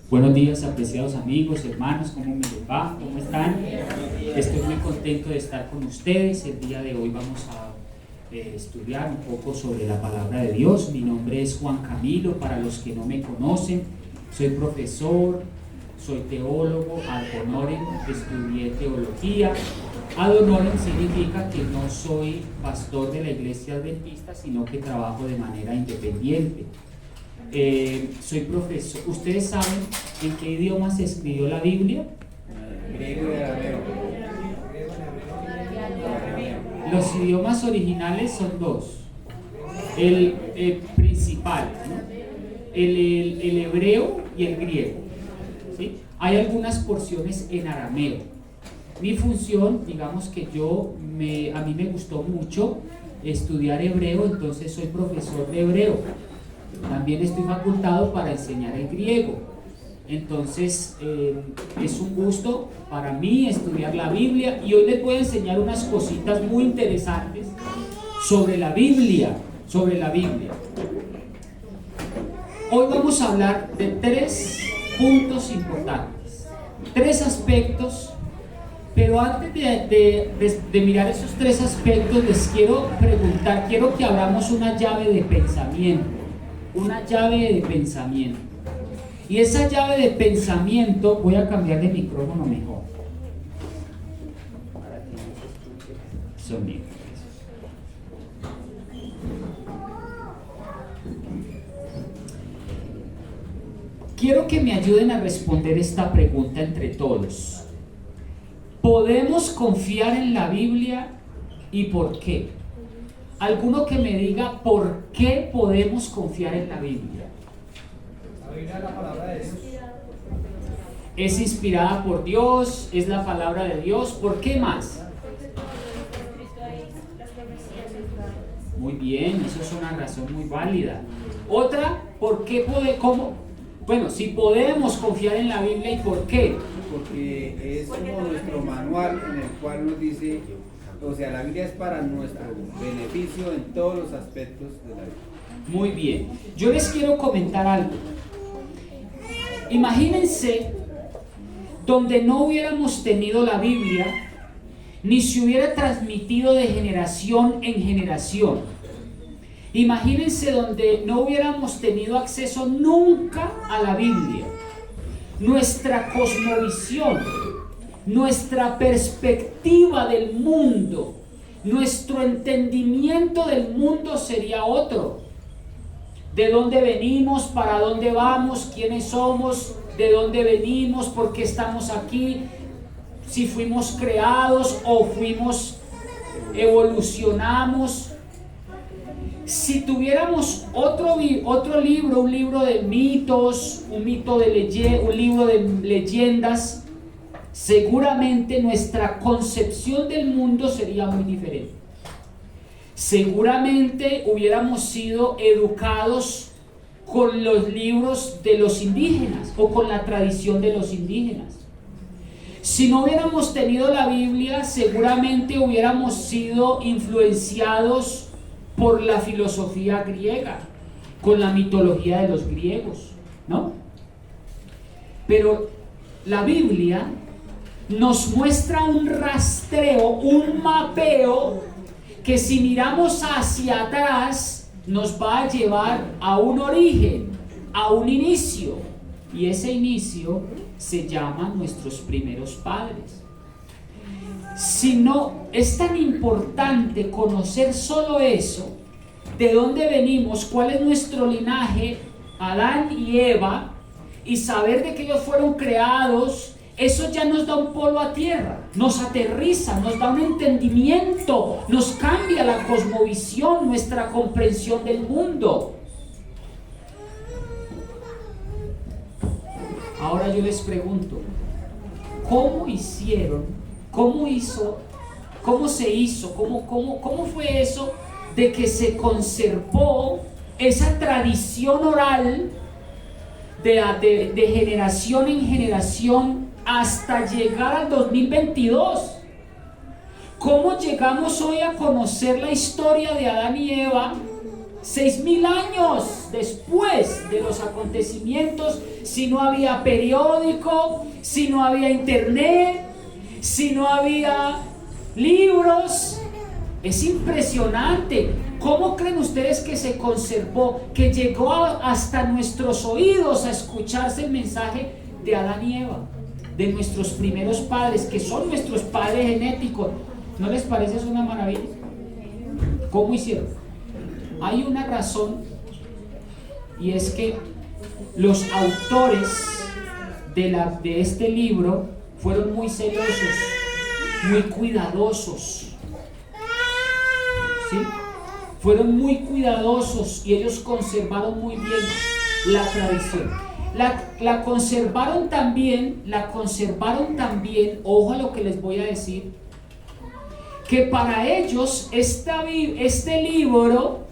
Buenos días, apreciados amigos, hermanos, ¿cómo me les va? ¿Cómo están? Estoy muy contento de estar con ustedes. El día de hoy vamos a estudiar un poco sobre la palabra de Dios. Mi nombre es Juan Camilo, para los que no me conocen. Soy profesor, soy teólogo, ad honorem, estudié teología. Ad honorem significa que no soy pastor de la iglesia adventista, sino que trabajo de manera independiente. Soy profesor. ¿Ustedes saben en qué idioma se escribió la Biblia? Griego y arameo. Los idiomas originales son dos. El principal, ¿no? el hebreo y el griego, ¿sí? Hay algunas porciones en arameo. Mi función, digamos que a mí me gustó mucho estudiar hebreo, entonces soy profesor de hebreo. También estoy facultado para enseñar el griego. Entonces es un gusto para mí estudiar la Biblia, y hoy les voy a enseñar unas cositas muy interesantes sobre la Biblia. Hoy vamos a hablar de 3 puntos importantes, 3 aspectos, pero antes de mirar esos 3 aspectos les quiero preguntar, quiero que abramos una llave de pensamiento. Y esa llave de pensamiento, voy a cambiar de micrófono mejor para que no se escuche el sonido. Quiero que me ayuden a responder esta pregunta entre todos. ¿Podemos confiar en la Biblia y por qué? Alguno que me diga por qué podemos confiar en la Biblia. La Biblia es la palabra de Dios. Es inspirada por Dios, es la palabra de Dios. ¿Por qué más? Muy bien, eso es una razón muy válida. Otra, ¿por qué cómo? Bueno, si podemos confiar en la Biblia, ¿y por qué? Porque es como nuestro manual en el cual nos dice, o sea, la Biblia es para nuestro beneficio en todos los aspectos de la vida. Muy bien, yo les quiero comentar algo. Imagínense donde no hubiéramos tenido la Biblia, ni se hubiera transmitido de generación en generación. Imagínense donde no hubiéramos tenido acceso nunca a la Biblia. Nuestra cosmovisión, nuestra perspectiva del mundo, nuestro entendimiento del mundo sería otro. ¿De dónde venimos? ¿Para dónde vamos? ¿Quiénes somos? ¿De dónde venimos? ¿Por qué estamos aquí? Si fuimos creados o evolucionamos. Si tuviéramos otro libro, un libro de mitos, un libro de leyendas, seguramente nuestra concepción del mundo sería muy diferente. Seguramente hubiéramos sido educados con los libros de los indígenas o con la tradición de los indígenas. Si no hubiéramos tenido la Biblia, seguramente hubiéramos sido influenciados por la filosofía griega, con la mitología de los griegos, ¿no? Pero la Biblia nos muestra un rastreo, un mapeo, que si miramos hacia atrás nos va a llevar a un origen, a un inicio, y ese inicio se llama nuestros primeros padres. Si no, es tan importante conocer solo eso, de dónde venimos, cuál es nuestro linaje, Adán y Eva, y saber de que ellos fueron creados. Eso ya nos da un polo a tierra, nos aterriza, nos da un entendimiento, nos cambia la cosmovisión, nuestra comprensión del mundo. Ahora yo les pregunto, ¿cómo fue eso de que se conservó esa tradición oral de generación en generación hasta llegar al 2022? ¿Cómo llegamos hoy a conocer la historia de Adán y Eva 6.000 años después de los acontecimientos, si no había periódico, si no había internet, si no había libros. Es impresionante. ¿Cómo creen ustedes que se conservó, que llegó hasta nuestros oídos a escucharse el mensaje de Adán y Eva, de nuestros primeros padres, que son nuestros padres genéticos? ¿No les parece eso una maravilla? ¿Cómo hicieron? Hay una razón, y es que los autores de este libro fueron muy celosos, muy cuidadosos, ¿sí? Fueron muy cuidadosos y ellos conservaron muy bien la tradición. La conservaron también, ojo a lo que les voy a decir, que para ellos este libro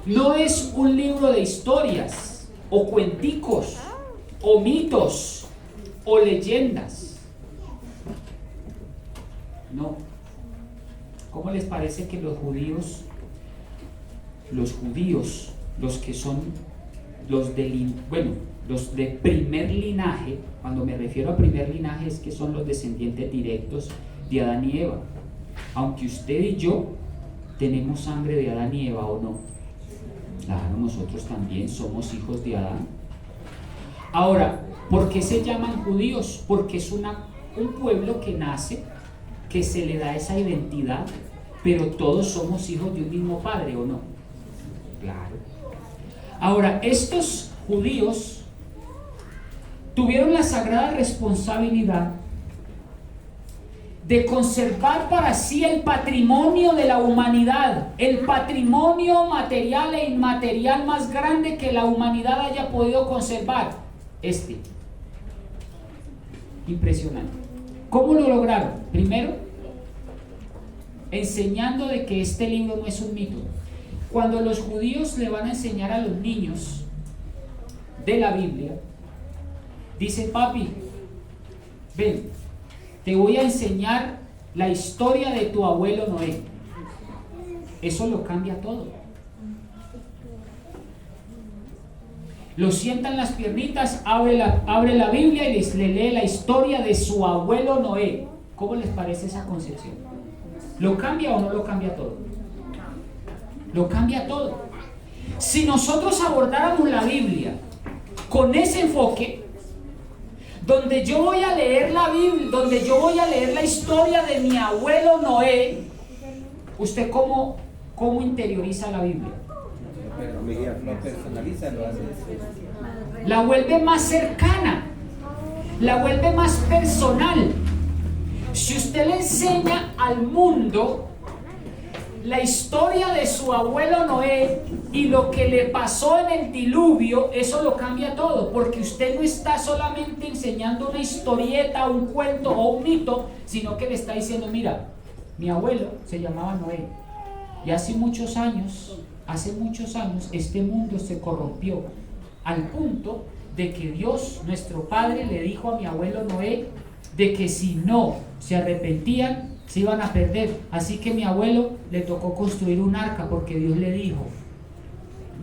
no es un libro de historias o cuenticos o mitos o leyendas. No. ¿Cómo les parece que los judíos, los que son los de primer linaje, cuando me refiero a primer linaje es que son los descendientes directos de Adán y Eva, aunque usted y yo tenemos sangre de Adán y Eva o no? Claro, nosotros también somos hijos de Adán. Ahora, ¿por qué se llaman judíos? Porque es un pueblo que nace, que se le da esa identidad, pero todos somos hijos de un mismo padre, ¿o no? Claro. Ahora, estos judíos tuvieron la sagrada responsabilidad de conservar para sí el patrimonio de la humanidad, el patrimonio material e inmaterial más grande que la humanidad haya podido conservar. Impresionante. ¿Cómo lo lograron? Primero, enseñando de que este libro no es un mito. Cuando los judíos le van a enseñar a los niños de la Biblia, dice: papi, ven, te voy a enseñar la historia de tu abuelo Noé. Eso lo cambia todo. Lo sientan las piernitas, abre la Biblia y le lee la historia de su abuelo Noé. ¿Cómo les parece esa concepción? ¿Lo cambia o no lo cambia todo? Lo cambia todo. Si nosotros abordáramos la Biblia con ese enfoque, donde yo voy a leer la Biblia, donde yo voy a leer la historia de mi abuelo Noé, ¿usted cómo interioriza la Biblia? Lo personaliza, lo hace. La vuelve más cercana, la vuelve más personal. Si usted le enseña al mundo la historia de su abuelo Noé y lo que le pasó en el diluvio, eso lo cambia todo, porque usted no está solamente enseñando una historieta, un cuento o un mito, sino que le está diciendo: mira, mi abuelo se llamaba Noé y hace muchos años este mundo se corrompió al punto de que Dios, nuestro Padre, le dijo a mi abuelo Noé de que si no se arrepentían se iban a perder. Así que mi abuelo le tocó construir un arca porque Dios le dijo.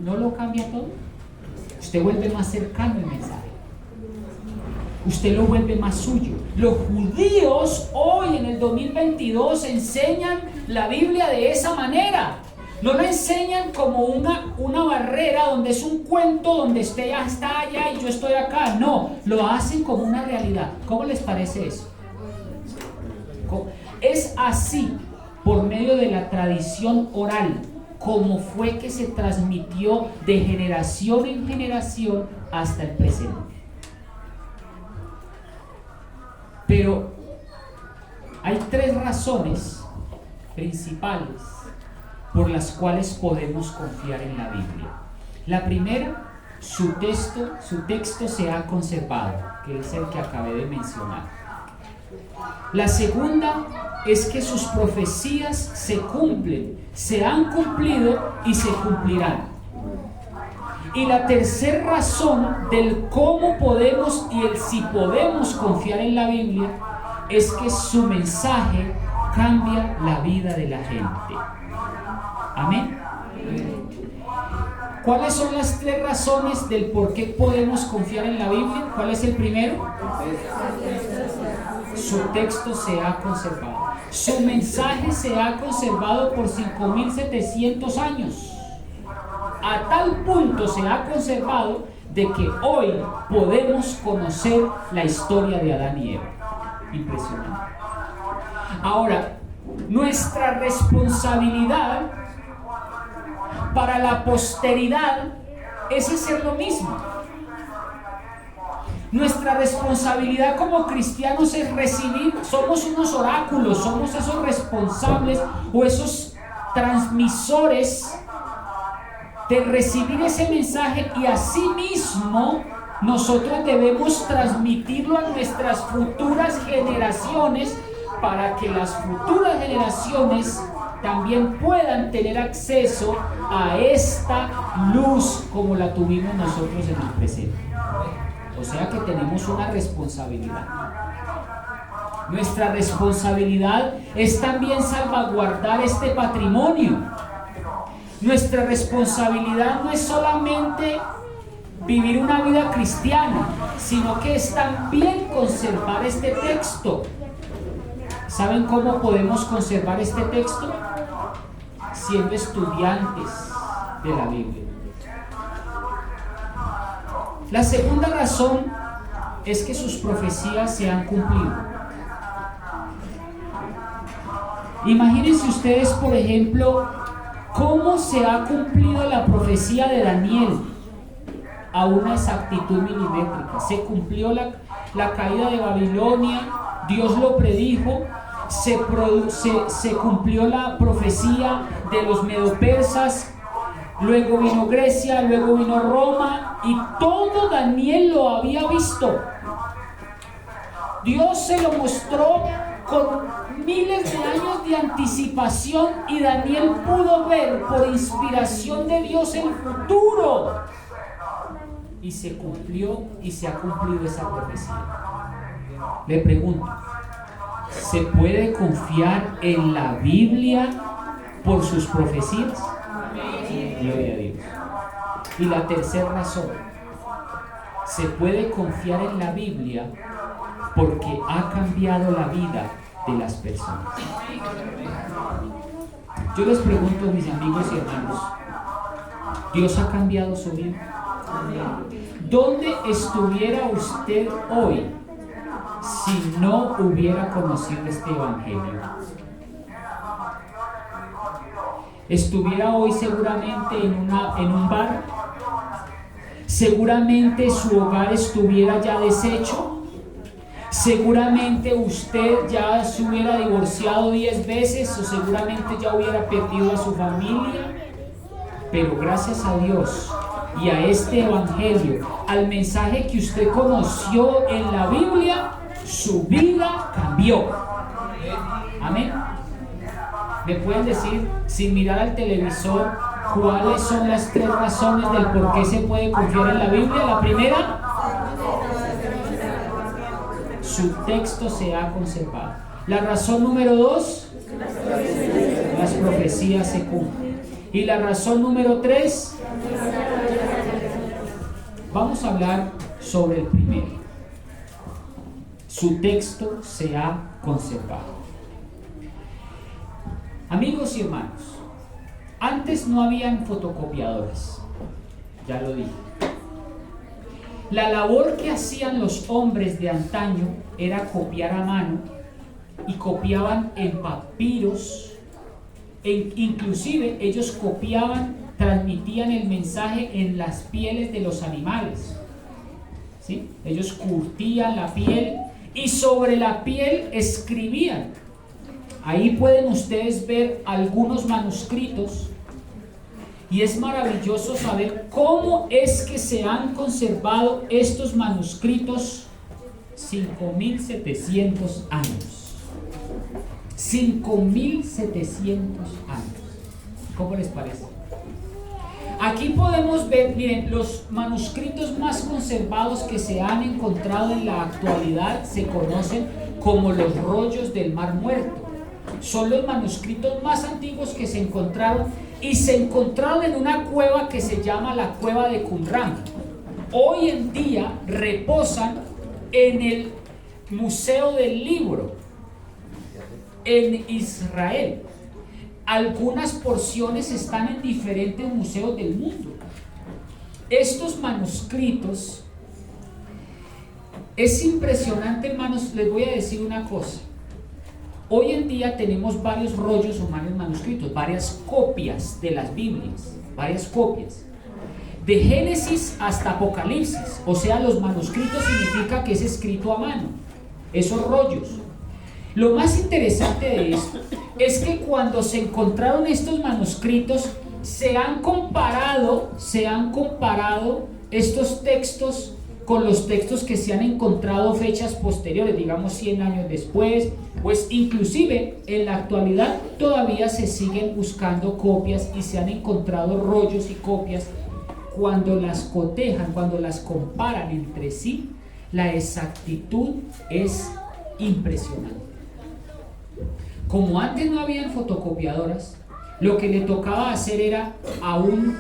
¿No lo cambia todo? Usted vuelve más cercano el mensaje, usted lo vuelve más suyo. Los judíos hoy en el 2022 enseñan la Biblia de esa manera. No la enseñan como una barrera donde es un cuento donde usted ya está allá y yo estoy acá. No, lo hacen como una realidad. ¿Cómo les parece eso? Es así, por medio de la tradición oral, como fue que se transmitió de generación en generación hasta el presente. Pero hay 3 razones principales por las cuales podemos confiar en la Biblia. La primera, su texto se ha conservado, que es el que acabé de mencionar. La segunda es que sus profecías se cumplen, se han cumplido y se cumplirán. Y la tercera razón del cómo podemos y el si podemos confiar en la Biblia es que su mensaje cambia la vida de la gente. Amén. ¿Cuáles son las 3 razones del por qué podemos confiar en la Biblia? ¿Cuál es el primero? Su texto se ha conservado. Su mensaje se ha conservado por 5.700 años. A tal punto se ha conservado de que hoy podemos conocer la historia de Adán y Eva. Impresionante. Ahora, nuestra responsabilidad para la posteridad es hacer lo mismo. Nuestra responsabilidad como cristianos es recibir, somos unos oráculos, somos esos responsables o esos transmisores de recibir ese mensaje, y asimismo nosotros debemos transmitirlo a nuestras futuras generaciones para que las futuras generaciones también puedan tener acceso a esta luz como la tuvimos nosotros en el presente. O sea que tenemos una responsabilidad. Nuestra responsabilidad es también salvaguardar este patrimonio. Nuestra responsabilidad no es solamente vivir una vida cristiana, sino que es también conservar este texto. ¿Saben cómo podemos conservar este texto? Siendo estudiantes de la Biblia. La segunda razón es que sus profecías se han cumplido. Imagínense ustedes, por ejemplo, cómo se ha cumplido la profecía de Daniel a una exactitud milimétrica. Se cumplió la caída de Babilonia, Dios lo predijo. Se cumplió la profecía de los medopersas, luego vino Grecia, luego vino Roma, y todo Daniel lo había visto. Dios se lo mostró con miles de años de anticipación, y Daniel pudo ver por inspiración de Dios el futuro, y se cumplió y se ha cumplido esa profecía. Le pregunto, ¿se puede confiar en la Biblia por sus profecías? Gloria a Dios. Y la tercera razón, se puede confiar en la Biblia porque ha cambiado la vida de las personas. Yo les pregunto, mis amigos y hermanos, ¿Dios ha cambiado su vida? ¿Dónde estuviera usted hoy si no hubiera conocido este evangelio? Estuviera hoy seguramente en un bar, seguramente su hogar estuviera ya deshecho, seguramente usted ya se hubiera divorciado 10 veces, o seguramente ya hubiera perdido a su familia. Pero gracias a Dios y a este evangelio, al mensaje que usted conoció en la Biblia, su vida cambió. Amén. ¿Me pueden decir, sin mirar al televisor, cuáles son las 3 razones del por qué se puede confiar en la Biblia? La primera, su texto se ha conservado. La razón número 2, las profecías se cumplen. Y la razón número 3, vamos a hablar sobre el primero. Su texto se ha conservado. Amigos y hermanos, antes no habían fotocopiadores, ya lo dije. La labor que hacían los hombres de antaño era copiar a mano, y copiaban en papiros, inclusive ellos copiaban, transmitían el mensaje en las pieles de los animales, ¿sí? Ellos curtían la piel y sobre la piel escribían. Ahí pueden ustedes ver algunos manuscritos, y es maravilloso saber cómo es que se han conservado estos manuscritos 5.700 años. 5.700 años. ¿Cómo les parece? Aquí podemos ver, miren, los manuscritos más conservados que se han encontrado en la actualidad se conocen como los rollos del Mar Muerto. Son los manuscritos más antiguos que se encontraron y se encontraron en una cueva que se llama la cueva de Qumran. Hoy en día reposan en el Museo del Libro en Israel. Algunas porciones están en diferentes museos del mundo. Estos manuscritos, es impresionante, hermanos. Les voy a decir una cosa. Hoy en día tenemos varios rollos o varios manuscritos, varias copias de las Biblias, varias copias. De Génesis hasta Apocalipsis, o sea, los manuscritos significa que es escrito a mano, esos rollos. Lo más interesante de esto es que cuando se encontraron estos manuscritos, se han comparado estos textos con los textos que se han encontrado fechas posteriores, digamos 100 años después, pues inclusive en la actualidad todavía se siguen buscando copias y se han encontrado rollos y copias. Cuando las cotejan, cuando las comparan entre sí, la exactitud es impresionante. Como antes no habían fotocopiadoras, lo que le tocaba hacer era a un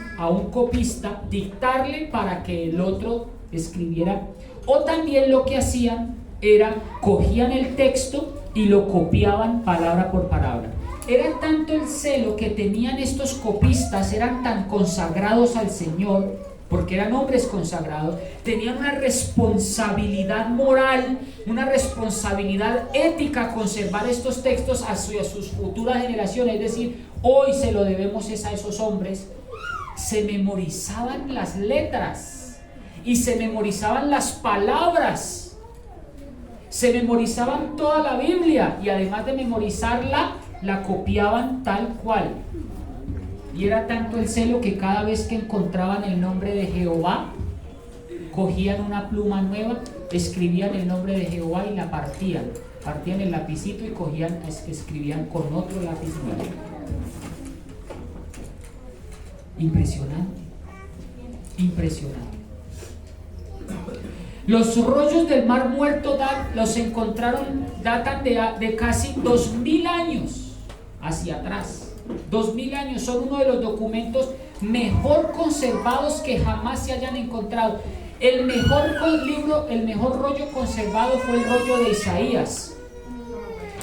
copista dictarle para que el otro escribiera, o también lo que hacían era cogían el texto y lo copiaban palabra por palabra. Era tanto el celo que tenían estos copistas, eran tan consagrados al Señor, porque eran hombres consagrados, tenían una responsabilidad moral, una responsabilidad ética conservar estos textos hacia sus futuras generaciones. Es decir, hoy se lo debemos a esos hombres. Se memorizaban las letras y se memorizaban las palabras, se memorizaban toda la Biblia, y además de memorizarla, la copiaban tal cual. Y era tanto el celo que cada vez que encontraban el nombre de Jehová, cogían una pluma nueva, escribían el nombre de Jehová y la partían el lapicito y escribían con otro lápiz nuevo. Impresionante. Los rollos del Mar Muerto datan de casi 2000 años hacia atrás. 2000 años, son uno de los documentos mejor conservados que jamás se hayan encontrado. El mejor rollo conservado fue el rollo de Isaías,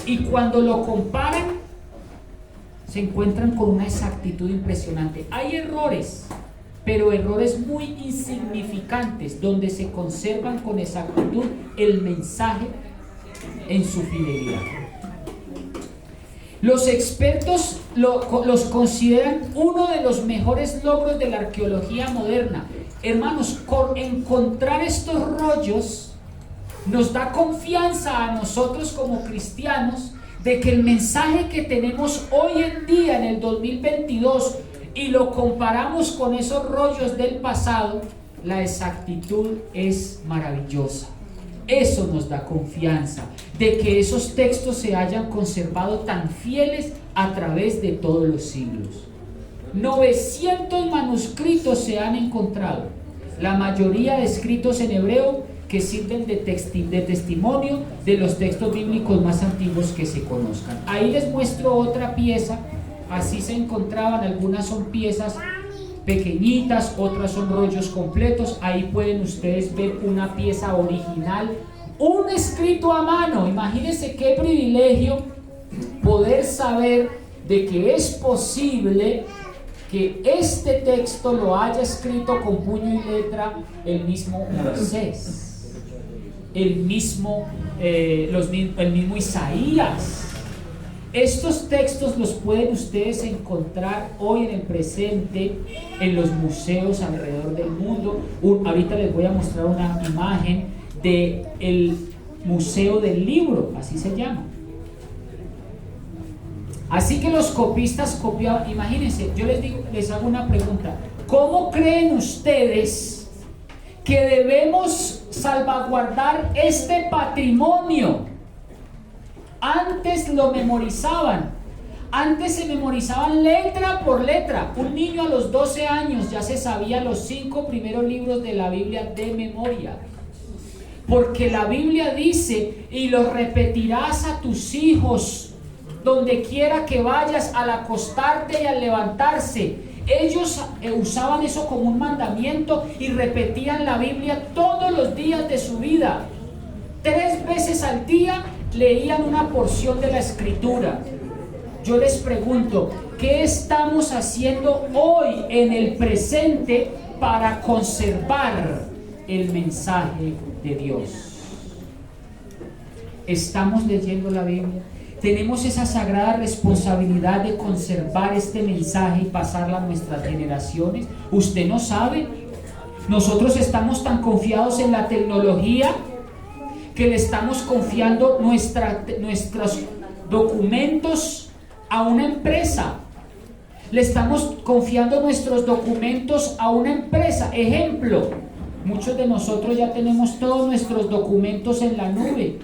y cuando lo comparan se encuentran con una exactitud impresionante. Hay errores, pero errores muy insignificantes, donde se conservan con exactitud el mensaje en su fidelidad. Los expertos los consideran uno de los mejores logros de la arqueología moderna. Hermanos, encontrar estos rollos nos da confianza a nosotros como cristianos de que el mensaje que tenemos hoy en día en el 2022 y lo comparamos con esos rollos del pasado, la exactitud es maravillosa. Eso nos da confianza de que esos textos se hayan conservado tan fieles a través de todos los siglos. 900 manuscritos se han encontrado, la mayoría de escritos en hebreo, que sirven de testimonio de los textos bíblicos más antiguos que se conozcan. Ahí les muestro otra pieza. Así se encontraban, algunas son piezas pequeñitas, otras son rollos completos. Ahí pueden ustedes ver una pieza original, un escrito a mano. Imagínense qué privilegio poder saber de que es posible que este texto lo haya escrito con puño y letra el mismo Moisés, el mismo Isaías. Estos textos los pueden ustedes encontrar hoy en el presente en los museos alrededor del mundo. Ahorita les voy a mostrar una imagen del Museo del Libro, así se llama. Así que los copistas copiaban. Imagínense, yo les hago una pregunta. ¿Cómo creen ustedes que debemos salvaguardar este patrimonio? Antes lo memorizaban. Antes se memorizaban letra por letra. Un niño a los 12 años ya se sabía los 5 primeros libros de la Biblia de memoria. Porque la Biblia dice: y los repetirás a tus hijos donde quiera que vayas, al acostarte y al levantarse. Ellos usaban eso como un mandamiento y repetían la Biblia todos los días de su vida. 3 veces al día leían una porción de la Escritura. Yo les pregunto, ¿qué estamos haciendo hoy en el presente para conservar el mensaje de Dios? ¿Estamos leyendo la Biblia? ¿Tenemos esa sagrada responsabilidad de conservar este mensaje y pasarla a nuestras generaciones? ¿Usted no sabe? Nosotros estamos tan confiados en la tecnología que le estamos confiando nuestros documentos a una empresa. Le estamos confiando nuestros documentos a una empresa. Ejemplo, muchos de nosotros ya tenemos todos nuestros documentos en la nube.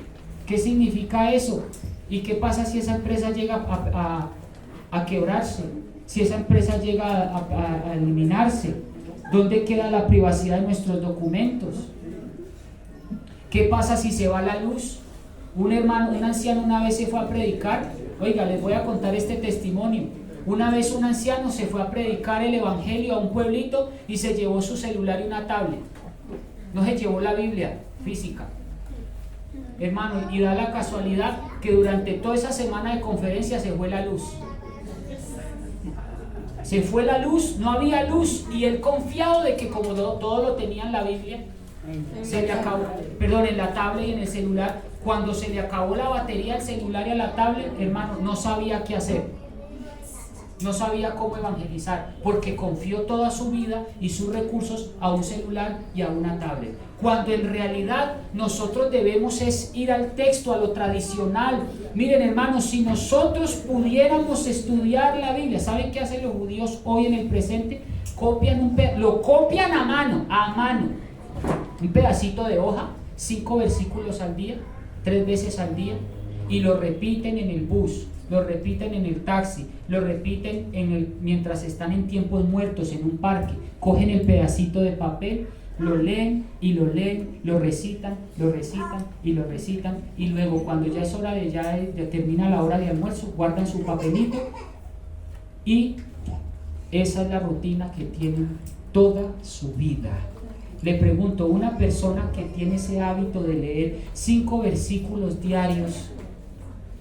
¿Qué significa eso? ¿Y qué pasa si esa empresa llega a quebrarse? Si esa empresa llega a eliminarse, ¿dónde queda la privacidad de nuestros documentos? ¿Qué pasa si se va la luz? Un anciano una vez se fue a predicar. Oiga, les voy a contar este testimonio. Una vez un anciano se fue a predicar el evangelio a un pueblito y se llevó su celular y una tablet. No se llevó la Biblia física. Hermano, y da la casualidad que durante toda esa semana de conferencia se fue la luz. Se fue la luz, no había luz, y él confiado de que como todo lo tenía en la Biblia, se le acabó, perdón, en la tablet y en el celular. Cuando se le acabó la batería al celular y a la tablet, hermano, no sabía qué hacer. No sabía cómo evangelizar, porque confió toda su vida y sus recursos a un celular y a una tablet. Cuando en realidad nosotros debemos es ir al texto, a lo tradicional. Miren, hermanos, si nosotros pudiéramos estudiar la Biblia, ¿saben qué hacen los judíos hoy en el presente? Lo copian a mano, un pedacito de hoja, 5 versículos al día, 3 veces al día, y lo repiten en el bus, lo repiten en el taxi, lo repiten mientras están en tiempos muertos en un parque. Cogen el pedacito de papel, lo leen, lo recitan y lo recitan, y luego cuando ya es hora ya termina la hora de almuerzo, guardan su papelito, y esa es la rutina que tienen toda su vida. Le pregunto, una persona que tiene ese hábito de leer 5 versículos diarios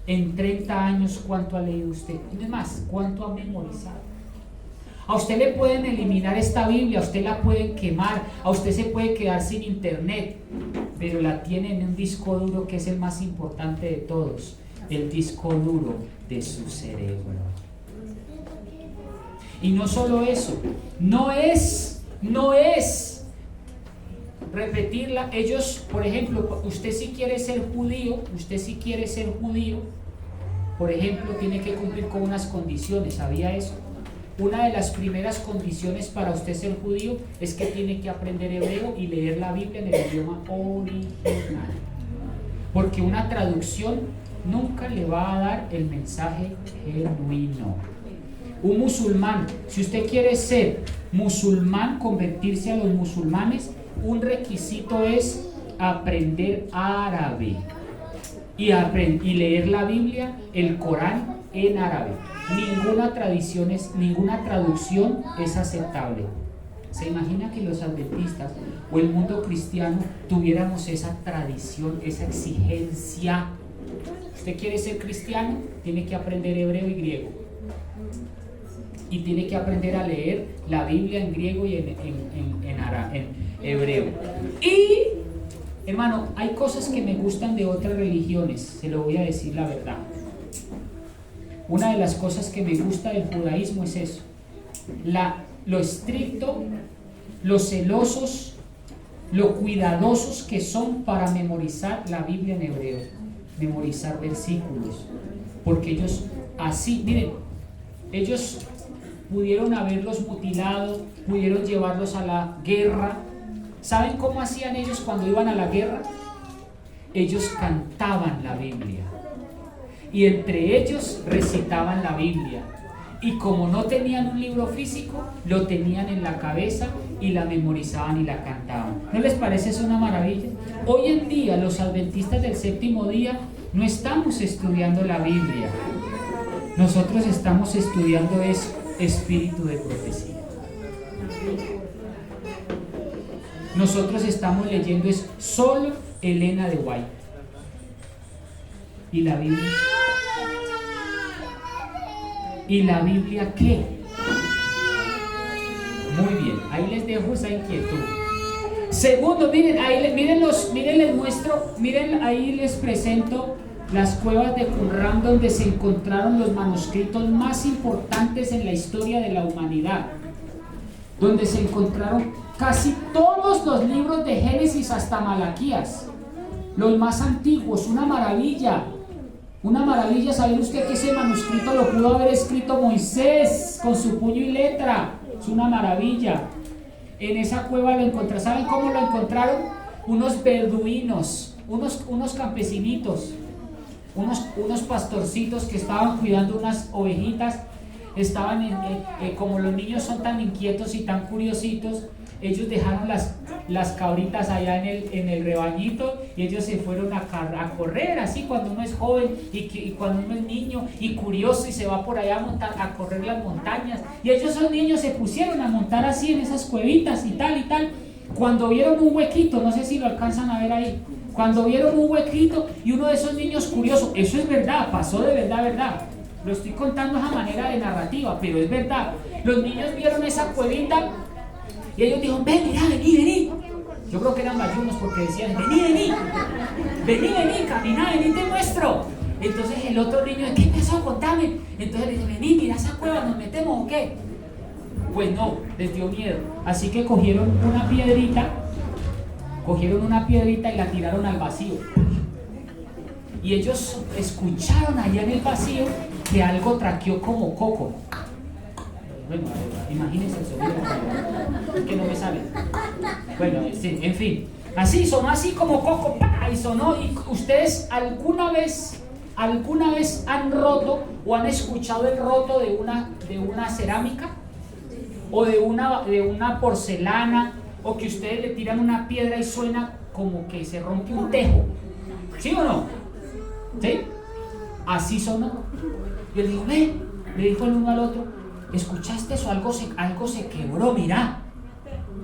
en 30 años, ¿cuánto ha leído usted? Es más, ¿cuánto ha memorizado? A usted le pueden eliminar esta Biblia, a usted la pueden quemar, a usted se puede quedar sin internet, pero la tiene en un disco duro que es el más importante de todos, el disco duro de su cerebro. Y no solo eso, no es repetirla. Ellos, por ejemplo, usted si quiere ser judío, por ejemplo, tiene que cumplir con unas condiciones. ¿Sabía eso? Una de las primeras condiciones para usted ser judío es que tiene que aprender hebreo y leer la Biblia en el idioma original, porque una traducción nunca le va a dar el mensaje genuino. Un musulmán, si usted quiere ser musulmán, convertirse a los musulmanes, un requisito es aprender árabe y leer la Biblia, el Corán, en árabe. Ninguna traducción es aceptable. ¿Se imagina que los adventistas o el mundo cristiano tuviéramos esa tradición, esa exigencia? Usted quiere ser cristiano, tiene que aprender hebreo y griego, y tiene que aprender a leer la Biblia en griego y en hebreo. Y, hermano, hay cosas que me gustan de otras religiones, se lo voy a decir la verdad. Una de las cosas que me gusta del judaísmo es eso, lo estricto, lo celosos, lo cuidadosos que son para memorizar la Biblia en hebreo, memorizar versículos, porque ellos así, miren, ellos pudieron haberlos mutilado, pudieron llevarlos a la guerra. ¿Saben cómo hacían ellos cuando iban a la guerra? Ellos cantaban la Biblia y entre ellos recitaban la Biblia, y como no tenían un libro físico, lo tenían en la cabeza y la memorizaban y la cantaban. ¿No les parece eso una maravilla? Hoy en día los adventistas del séptimo día no estamos estudiando la Biblia, Nosotros estamos estudiando es espíritu de profecía. Nosotros estamos leyendo es solo Elena de White. ¿Y la Biblia? ¿Y la Biblia qué? Muy bien, ahí les dejo esa inquietud. Segundo, miren, ahí, miren les muestro, miren, ahí les presento las cuevas de Qumran, donde se encontraron los manuscritos más importantes en la historia de la humanidad, donde se encontraron casi todos los libros de Génesis hasta Malaquías, los más antiguos. Una maravilla, ¿saben usted que ese manuscrito lo pudo haber escrito Moisés con su puño y letra? Es una maravilla. En esa cueva lo encontraron. ¿Saben cómo lo encontraron? Unos beduinos, unos campesinitos, unos pastorcitos que estaban cuidando unas ovejitas. Estaban como los niños son tan inquietos y tan curiositos, ellos dejaron las cabritas allá en el rebañito, y ellos se fueron a correr, así cuando uno es joven y cuando uno es niño y curioso, y se va por allá a correr las montañas. Y ellos, esos niños, se pusieron a montar así en esas cuevitas y tal. Cuando vieron un huequito, no sé si lo alcanzan a ver ahí, cuando vieron un huequito, y uno de esos niños curiosos, eso es verdad, pasó de verdad. Lo estoy contando a manera de narrativa, pero es verdad. Los niños vieron esa cuevita y ellos dijeron: vení. Yo creo que eran bayunos, porque decían: vení, camina, vení, te muestro. Entonces el otro niño: ¿qué empezó? Contame. Entonces le dice: vení, mira esa cueva, ¿nos metemos o qué? Pues no, les dio miedo. Así que cogieron una piedrita y la tiraron al vacío. Y ellos escucharon allá en el vacío que algo traqueó como coco. Bueno, imagínense el sonido, que no me sale. Bueno, sí, en fin, así sonó, así como coco, ¡pah! Y sonó. Y ustedes alguna vez han roto o han escuchado el roto de una cerámica, o de una porcelana, o que ustedes le tiran una piedra y suena como que se rompe un tejo, ¿sí o no? ¿Sí? Así sonó. Y él dijo: le dijo el uno al otro: ¿escuchaste eso? Algo se quebró, mirá.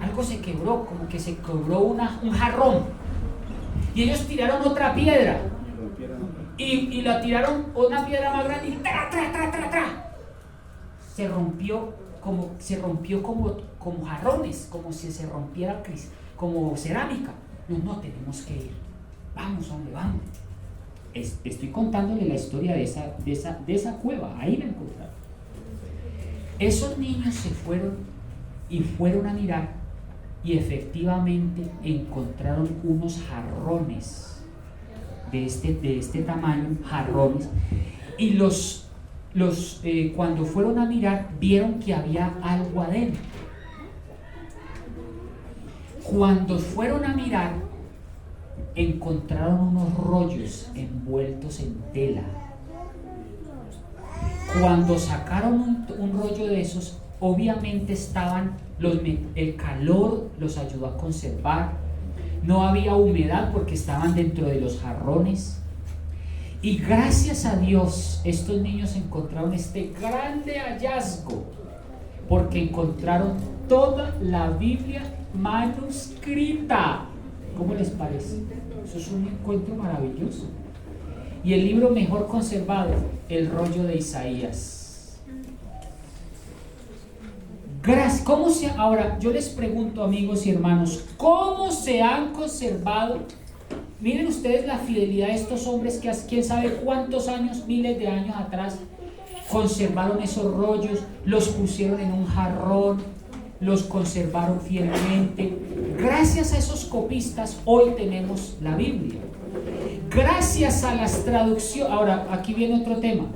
Algo se quebró, como que se quebró un jarrón. Y ellos tiraron otra piedra. Y la tiraron una piedra más grande y ¡tra! Se rompió como jarrones, como si se rompiera como cerámica. No, tenemos que ir. Vamos, hombre, vamos. Estoy contándole la historia de esa cueva. Ahí la encontraron. Esos niños se fueron a mirar, y efectivamente encontraron unos jarrones de este tamaño, jarrones, y cuando fueron a mirar, vieron que había algo adentro. Cuando fueron a mirar, encontraron unos rollos envueltos en tela. Cuando sacaron un rollo de esos, obviamente el calor los ayudó a conservar, no había humedad porque estaban dentro de los jarrones, y gracias a Dios estos niños encontraron este grande hallazgo, porque encontraron toda la Biblia manuscrita. ¿Cómo les parece? Eso es un encuentro maravilloso. Y el libro mejor conservado, el rollo de Isaías. Gracias. Ahora, yo les pregunto, amigos y hermanos, ¿cómo se han conservado? Miren ustedes la fidelidad de estos hombres que quién sabe cuántos años, miles de años atrás, conservaron esos rollos, los pusieron en un jarrón, los conservaron fielmente. Gracias a esos copistas hoy tenemos la Biblia. Gracias a las traducciones. Ahora, aquí viene otro tema.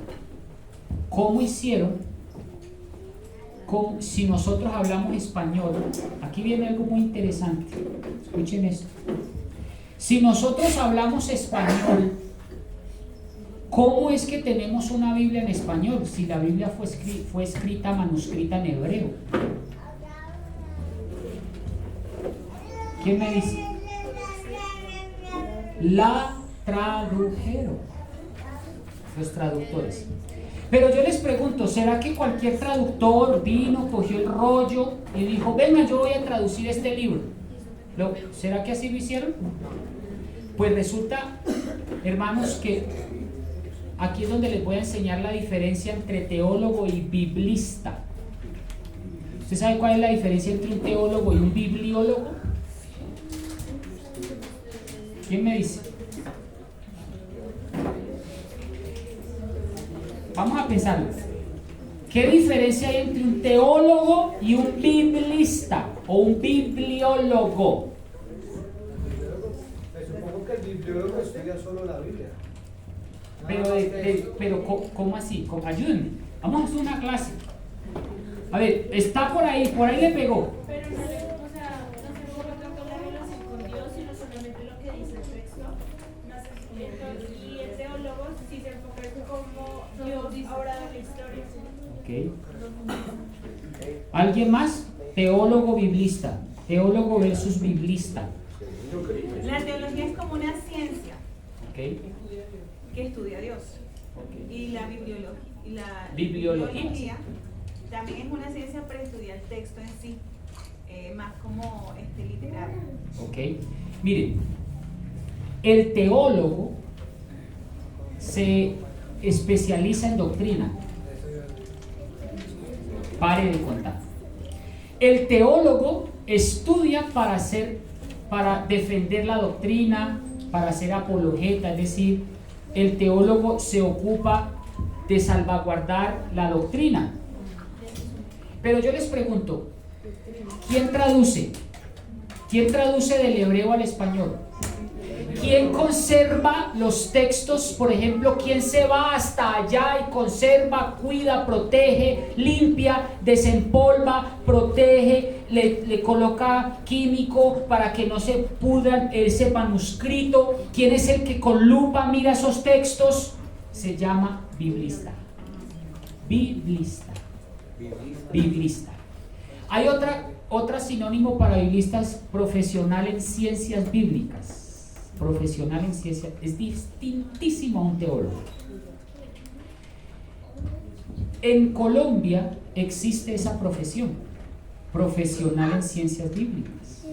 ¿Cómo hicieron? Si nosotros hablamos español, aquí viene algo muy interesante. Escuchen esto. Si nosotros hablamos español, ¿cómo es que tenemos una Biblia en español si la Biblia fue escrita, manuscrita en hebreo? ¿Quién me dice? La tradujeron los traductores. Pero yo les pregunto, ¿será que cualquier traductor vino, cogió el rollo y dijo, venga, yo voy a traducir este libro? ¿Será que así lo hicieron? Pues resulta, hermanos, que aquí es donde les voy a enseñar la diferencia entre teólogo y biblista. ¿Usted sabe cuál es la diferencia entre un teólogo y un bibliólogo? ¿Quién me dice? Vamos a pensarlo. ¿Qué diferencia hay entre un teólogo y un biblista o un bibliólogo? Supongo que el bibliólogo estudia solo la Biblia. Pero ¿cómo así? Ayúdenme. Vamos a hacer una clase. A ver, está por ahí le pegó. Pero no se enfoca tanto en la relación con Dios, sino solamente lo que dice el texto. Y el teólogo sí se enfoca en cómo Dios ha obrado la historia. Ok. ¿Alguien más? Teólogo biblista. Teólogo versus biblista. La teología es como una ciencia Ok. que estudia a Dios. Ok. Y la bibliología Bibliología. también es una ciencia para estudiar el texto en sí, más como literario. Ok. Miren, el teólogo se especializa en doctrina. Pare de contar. El teólogo estudia para defender la doctrina, para ser apologeta, es decir, el teólogo se ocupa de salvaguardar la doctrina. Pero yo les pregunto, ¿quién traduce? ¿Quién traduce del hebreo al español? ¿Quién conserva los textos? Por ejemplo, ¿quién se va hasta allá y conserva, cuida, protege, limpia, desempolva, protege, le coloca químico para que no se pudran ese manuscrito? ¿Quién es el que con lupa mira esos textos? Se llama biblista. Biblista. Biblista. Hay otra sinónimo para biblistas: profesional en ciencias bíblicas. Profesional en ciencias es distintísimo a un teólogo. En Colombia existe esa profesión, profesional en ciencias bíblicas,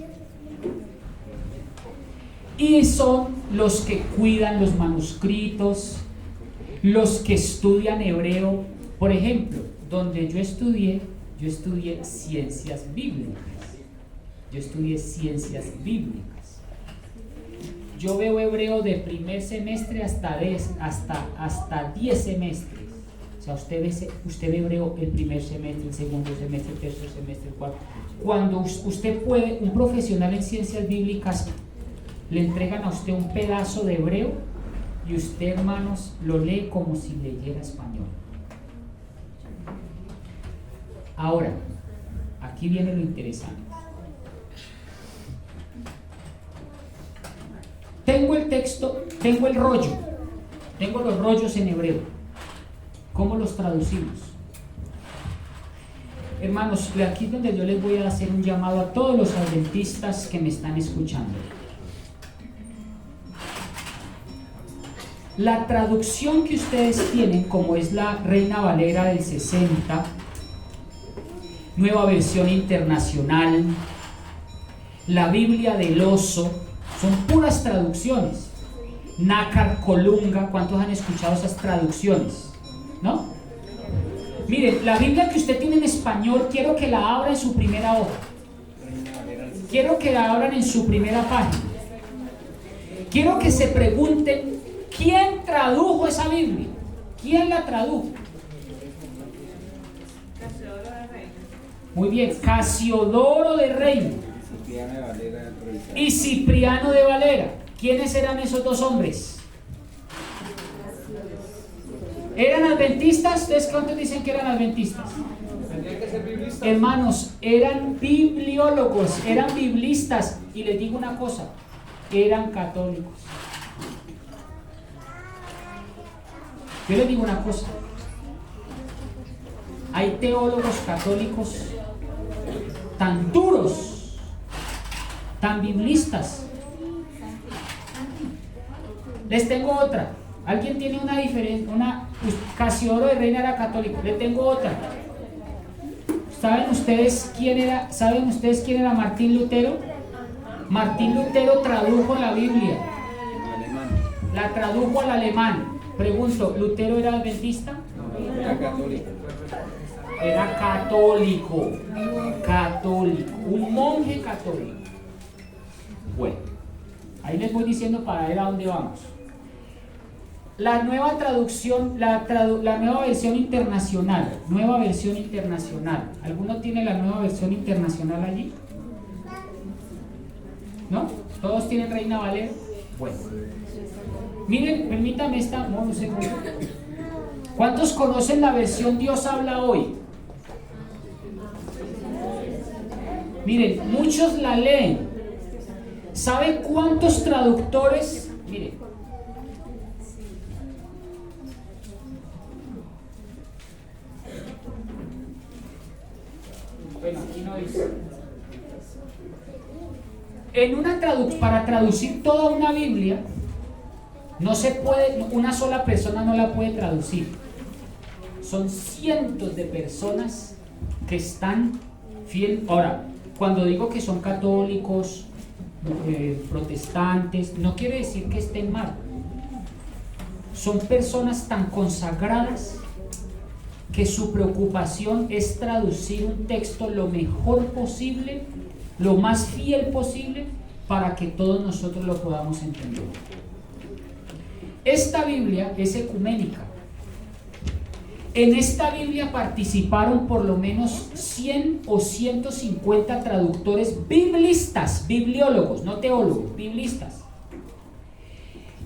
y son los que cuidan los manuscritos, los que estudian hebreo. Por ejemplo, donde yo estudié ciencias bíblicas. Yo veo hebreo de primer semestre hasta 10 semestres. O sea, usted ve hebreo el primer semestre, el segundo semestre, el tercer semestre, el cuarto. Cuando usted puede, un profesional en ciencias bíblicas, le entregan a usted un pedazo de hebreo y usted, hermanos, lo lee como si leyera español. Ahora, aquí viene lo interesante. Tengo el texto, tengo el rollo, tengo los rollos en hebreo. ¿Cómo los traducimos? Hermanos, aquí es donde yo les voy a hacer un llamado a todos los adventistas que me están escuchando. La traducción que ustedes tienen, como es la Reina Valera del 60, Nueva Versión Internacional, la Biblia del Oso, son puras traducciones. Nácar, Colunga, ¿cuántos han escuchado esas traducciones? ¿No? Miren, la Biblia que usted tiene en español, quiero que la abra en su primera hoja. Quiero que la abran en su primera página. Quiero que se pregunten, ¿quién tradujo esa Biblia? ¿Quién la tradujo? Muy bien, Casiodoro de Reina y Cipriano de Valera. ¿Quiénes eran esos dos hombres? ¿Eran adventistas? ¿Ustedes cuántos dicen que eran adventistas? Tendrían que ser biblistas. Hermanos, eran bibliólogos, eran biblistas. Y les digo una cosa, eran católicos. Yo les digo una cosa, hay teólogos católicos tan duros, tan biblistas. Les tengo otra. ¿Alguien tiene una diferencia? Casiodoro de Reina era católico. Le tengo otra. ¿Saben ustedes quién era Martín Lutero? Martín Lutero tradujo la Biblia. Alemán. La tradujo al alemán. Pregunto, ¿Lutero era adventista? No, era católico. Era católico. Católico. Un monje católico. Bueno, ahí les voy diciendo para ver a dónde vamos. La nueva traducción, la nueva versión internacional. Nueva versión internacional. ¿Alguno tiene la nueva versión internacional allí? ¿No? ¿Todos tienen Reina Valera? Bueno. Miren, permítame esta. No sé cómo. ¿Cuántos conocen la versión Dios habla hoy? Miren, muchos la leen. ¿Sabe cuántos traductores? Miren. Bueno, aquí no dice. Para traducir toda una Biblia, no se puede, una sola persona no la puede traducir. Son cientos de personas que están fieles. Ahora, cuando digo que son católicos, protestantes, no quiere decir que estén mal. Son personas tan consagradas que su preocupación es traducir un texto lo mejor posible, lo más fiel posible, para que todos nosotros lo podamos entender. Esta Biblia es ecuménica. En esta Biblia participaron por lo menos 100 o 150 traductores biblistas, bibliólogos, no teólogos, biblistas.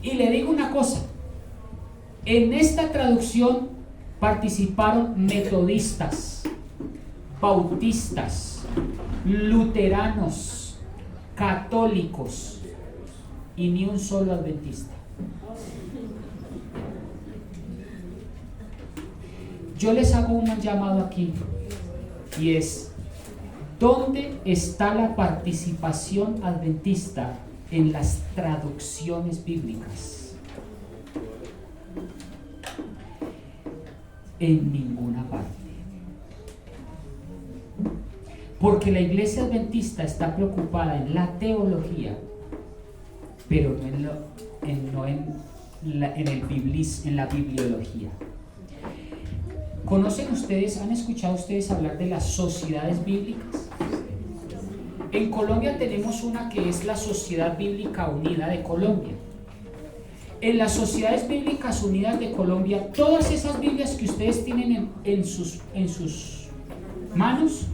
Y le digo una cosa, en esta traducción participaron metodistas, bautistas, luteranos, católicos y ni un solo adventista. Yo les hago un llamado aquí y es: ¿dónde está la participación adventista en las traducciones bíblicas? En ninguna parte. Porque la iglesia adventista está preocupada en la teología, pero no en la bibliología. ¿Conocen ustedes, han escuchado ustedes hablar de las sociedades bíblicas? En Colombia tenemos una que es la Sociedad Bíblica Unida de Colombia. En las Sociedades Bíblicas Unidas de Colombia, todas esas Biblias que ustedes tienen en sus manos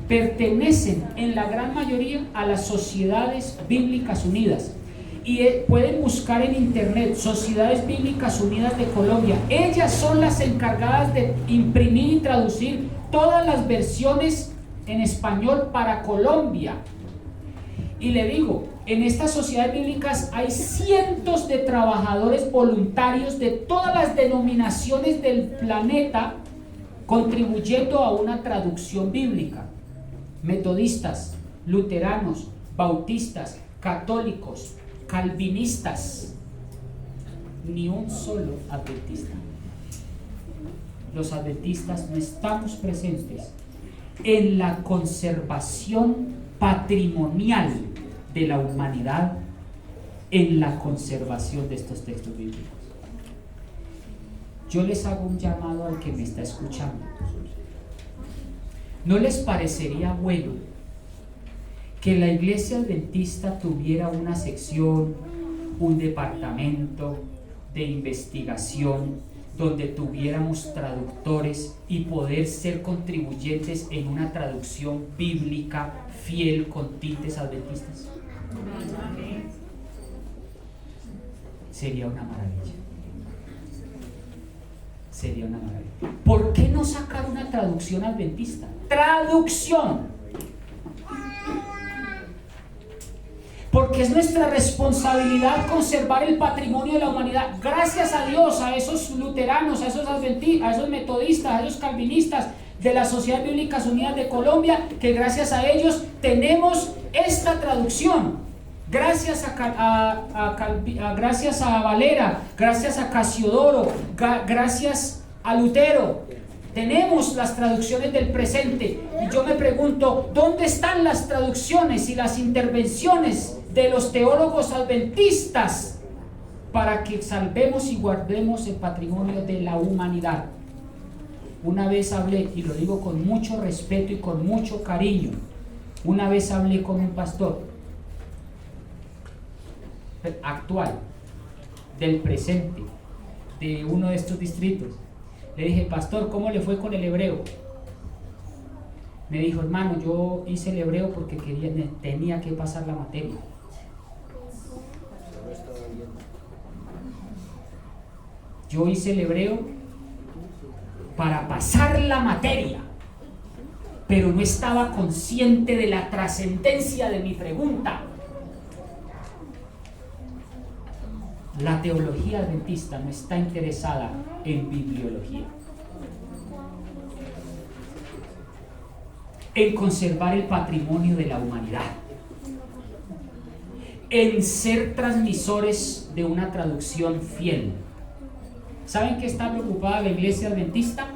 pertenecen en la gran mayoría a las Sociedades Bíblicas Unidas. Y pueden buscar en internet Sociedades Bíblicas Unidas de Colombia. Ellas son las encargadas de imprimir y traducir todas las versiones en español para Colombia. Y le digo, en estas sociedades bíblicas hay cientos de trabajadores voluntarios de todas las denominaciones del planeta contribuyendo a una traducción bíblica. Metodistas, luteranos, bautistas, católicos, calvinistas, ni un solo adventista. Los adventistas no estamos presentes en la conservación patrimonial de la humanidad, en la conservación de estos textos bíblicos. Yo les hago un llamado al que me está escuchando. ¿No les parecería bueno que la iglesia adventista tuviera una sección, un departamento de investigación donde tuviéramos traductores y poder ser contribuyentes en una traducción bíblica fiel con tintes adventistas? Sería una maravilla. Sería una maravilla. ¿Por qué no sacar una traducción adventista? ¡Traducción! Porque es nuestra responsabilidad conservar el patrimonio de la humanidad. Gracias a Dios, a esos luteranos, a esos adventistas, a esos metodistas, a esos calvinistas de las Sociedades Bíblicas Unidas de Colombia, que gracias a ellos tenemos esta traducción gracias gracias a Valera, gracias a Casiodoro, gracias a Lutero. Tenemos las traducciones del presente y yo me pregunto, ¿dónde están las traducciones y las intervenciones de los teólogos adventistas para que salvemos y guardemos el patrimonio de la humanidad? Una vez hablé, y lo digo con mucho respeto y con mucho cariño, una vez hablé con un pastor actual, del presente, de uno de estos distritos. Le dije, pastor, ¿cómo le fue con el hebreo? Me dijo, hermano, yo hice el hebreo porque tenía que pasar la materia. Yo hice el hebreo para pasar la materia, pero no estaba consciente de la trascendencia de mi pregunta. La teología adventista no está interesada en bibliología, en conservar el patrimonio de la humanidad, en ser transmisores de una traducción fiel. ¿Saben qué está preocupada la iglesia adventista?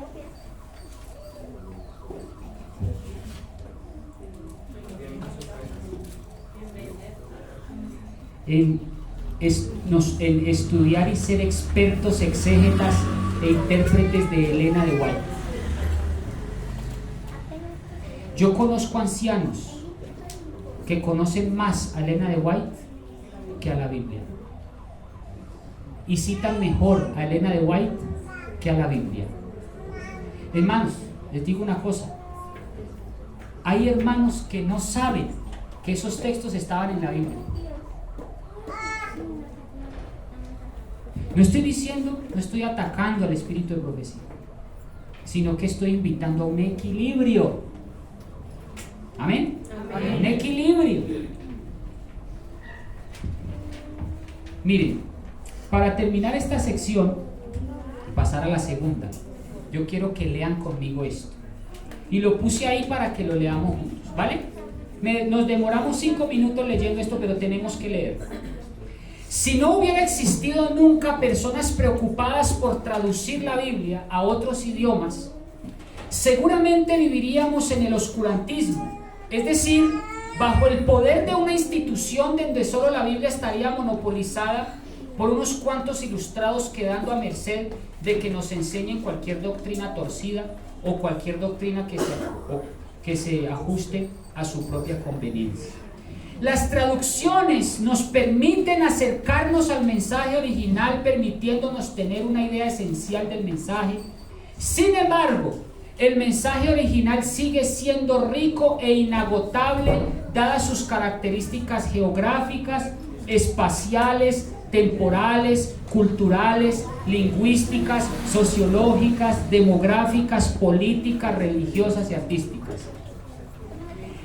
En estudiar y ser expertos, exégetas e intérpretes de Elena de White. Yo conozco ancianos que conocen más a Elena de White que a la Biblia, y citan mejor a Elena de White que a la Biblia. Hermanos, les digo una cosa, hay hermanos que no saben que esos textos estaban en la Biblia. No estoy diciendo, no estoy atacando al espíritu de profecía, sino que estoy invitando a un equilibrio. ¿Amén? Amén. Un equilibrio. Miren, para terminar esta sección y pasar a la segunda, yo quiero que lean conmigo esto. Y lo puse ahí para que lo leamos juntos, ¿vale? Nos demoramos 5 minutos leyendo esto, pero tenemos que leer. Si no hubiera existido nunca personas preocupadas por traducir la Biblia a otros idiomas, seguramente viviríamos en el oscurantismo, es decir, bajo el poder de una institución donde solo la Biblia estaría monopolizada por unos cuantos ilustrados, quedando a merced de que nos enseñen cualquier doctrina torcida o cualquier doctrina que se ajuste a su propia conveniencia. Las traducciones nos permiten acercarnos al mensaje original, permitiéndonos tener una idea esencial del mensaje. Sin embargo, el mensaje original sigue siendo rico e inagotable, dadas sus características geográficas, espaciales, temporales, culturales, lingüísticas, sociológicas, demográficas, políticas, religiosas y artísticas.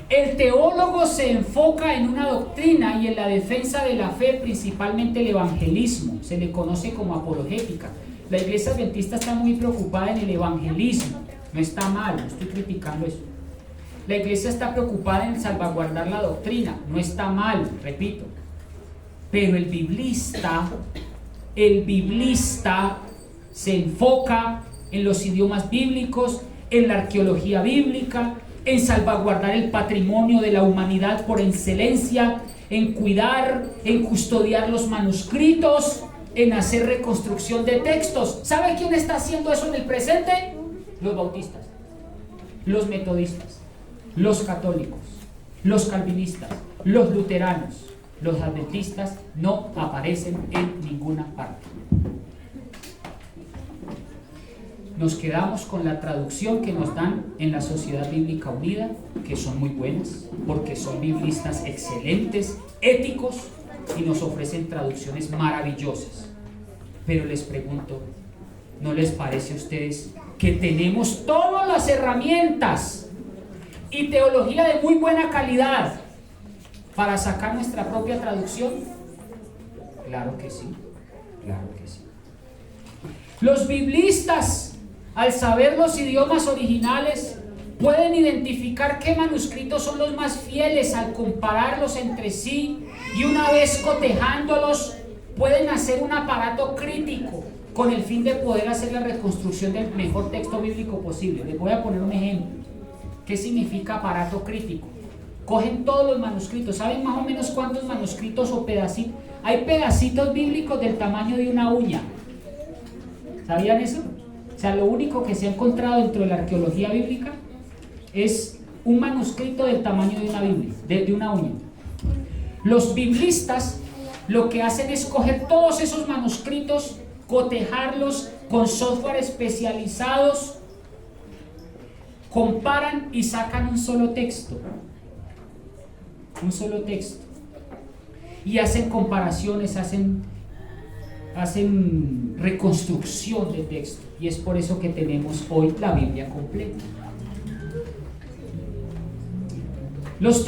El teólogo se enfoca en una doctrina y en la defensa de la fe, principalmente el evangelismo. Se le conoce como apologética. La iglesia adventista está muy preocupada en el evangelismo. No está mal, no estoy criticando eso. La iglesia está preocupada en salvaguardar la doctrina. No está mal, repito. Pero el biblista se enfoca en los idiomas bíblicos, en la arqueología bíblica, en salvaguardar el patrimonio de la humanidad por excelencia, en cuidar, en custodiar los manuscritos, en hacer reconstrucción de textos. ¿Sabe quién está haciendo eso en el presente? Los bautistas, los metodistas, los católicos, los calvinistas, los luteranos. Los adventistas no aparecen en ninguna parte. Nos quedamos con la traducción que nos dan en la Sociedad Bíblica Unida, que son muy buenas, porque son biblistas excelentes, éticos, y nos ofrecen traducciones maravillosas. Pero les pregunto, ¿no les parece a ustedes que tenemos todas las herramientas y teología de muy buena calidad para sacar nuestra propia traducción? Claro que sí, claro que sí. Los biblistas, al saber los idiomas originales, pueden identificar qué manuscritos son los más fieles al compararlos entre sí Y una vez cotejándolos, pueden hacer un aparato crítico con el fin de poder hacer la reconstrucción del mejor texto bíblico posible. Les voy a poner un ejemplo. ¿Qué significa aparato crítico? Cogen todos los manuscritos. ¿Saben más o menos cuántos manuscritos o pedacitos? Hay pedacitos bíblicos del tamaño de una uña. ¿Sabían eso? O sea, lo único que se ha encontrado dentro de la arqueología bíblica es un manuscrito del tamaño de una Biblia, de una uña. Los biblistas lo que hacen es coger todos esos manuscritos, cotejarlos con software especializados, comparan y sacan un solo texto. Un solo texto. Y hacen comparaciones, hacen reconstrucción de texto. Y es por eso que tenemos hoy la Biblia completa. Los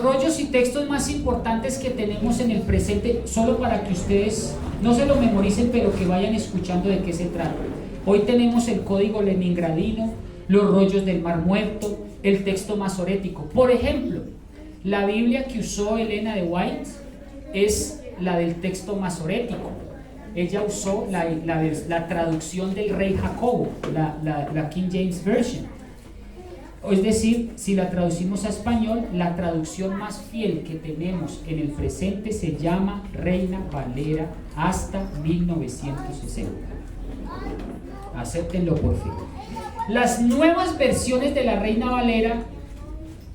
rollos y textos más importantes que tenemos en el presente, solo para que ustedes no se lo memoricen, pero que vayan escuchando de qué se trata. Hoy tenemos el código leningradino, los rollos del Mar Muerto, el texto masorético. Por ejemplo, la Biblia que usó Elena de White es la del texto masorético. Ella usó la traducción del rey Jacobo, la King James Version. Es decir, si la traducimos a español, la traducción más fiel que tenemos en el presente se llama Reina Valera hasta 1960. Acéptenlo por fin. Las nuevas versiones de la Reina Valera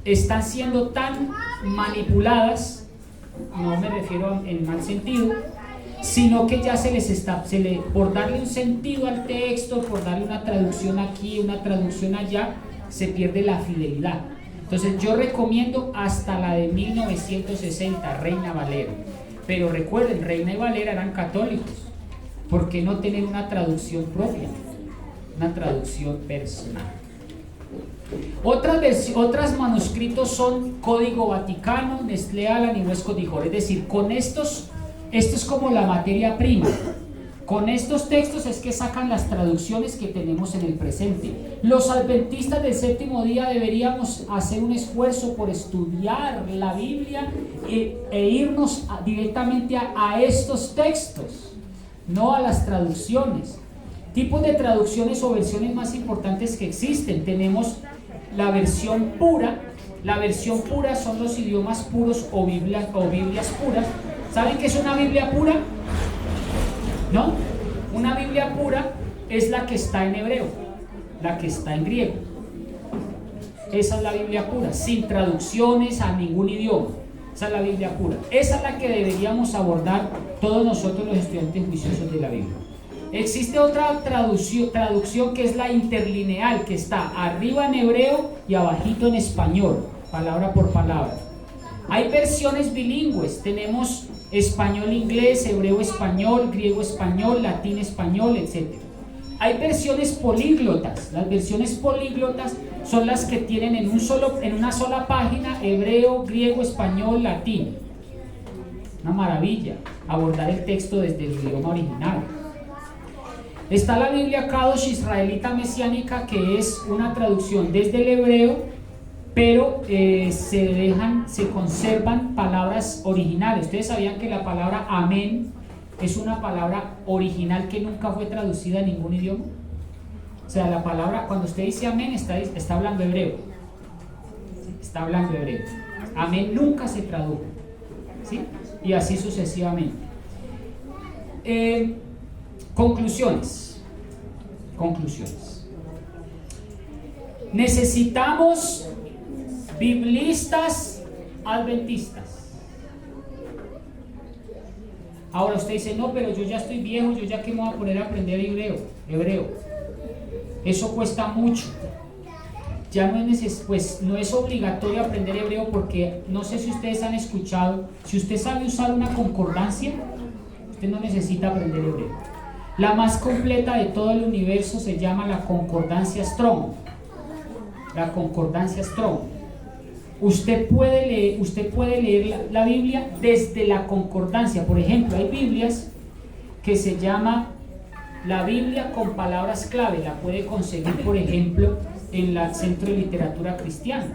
están siendo tan manipuladas, no me refiero en mal sentido, sino que ya por darle un sentido al texto, por darle una traducción aquí, una traducción allá, se pierde la fidelidad. Entonces yo recomiendo hasta la de 1960, Reina Valera. Pero recuerden, Reina y Valera eran católicos. ¿Por qué no tener una traducción propia? Una traducción personal. Otros manuscritos son Código Vaticano, Nestlé Aland y Westcott Hort. Es decir, con esto es como la materia prima. Con estos textos es que sacan las traducciones que tenemos en el presente. Los adventistas del séptimo día deberíamos hacer un esfuerzo por estudiar la Biblia e irnos directamente a estos textos, no a las traducciones. Tipos de traducciones o versiones más importantes que existen. Tenemos la versión pura. La versión pura son los idiomas puros o Biblias puras. ¿Saben qué es una Biblia pura? ¿No? Una Biblia pura es la que está en hebreo, la que está en griego. Esa es la Biblia pura, sin traducciones a ningún idioma. Esa es la Biblia pura. Esa es la que deberíamos abordar todos nosotros los estudiantes juiciosos de la Biblia. Existe otra traducción que es la interlineal, que está arriba en hebreo y abajito en español, palabra por palabra. Hay versiones bilingües, tenemos español-inglés, hebreo-español, griego-español, latín-español, etc. Hay versiones políglotas. Las versiones políglotas son las que tienen en una sola página hebreo, griego, español, latín. Una maravilla, abordar el texto desde el idioma original. Está la Biblia Kadosh israelita mesiánica, que es una traducción desde el hebreo, pero se conservan palabras originales. Ustedes sabían que la palabra amén es una palabra original que nunca fue traducida a ningún idioma. O sea, la palabra, cuando usted dice amén, está hablando hebreo. Está hablando hebreo. Amén nunca se tradujo, ¿sí? Y así sucesivamente. Conclusiones. Necesitamos biblistas adventistas. Ahora usted dice, no, pero yo ya estoy viejo, yo ya que me voy a poner a aprender hebreo. Eso cuesta mucho. Ya no es obligatorio aprender hebreo, porque no sé si ustedes han escuchado, si usted sabe usar una concordancia, usted no necesita aprender hebreo. La más completa de todo el universo se llama la concordancia Strong. La concordancia Strong. Usted puede leer la Biblia desde la concordancia. Por ejemplo, hay Biblias que se llama la Biblia con palabras clave. La puede conseguir, por ejemplo, en el Centro de Literatura Cristiana.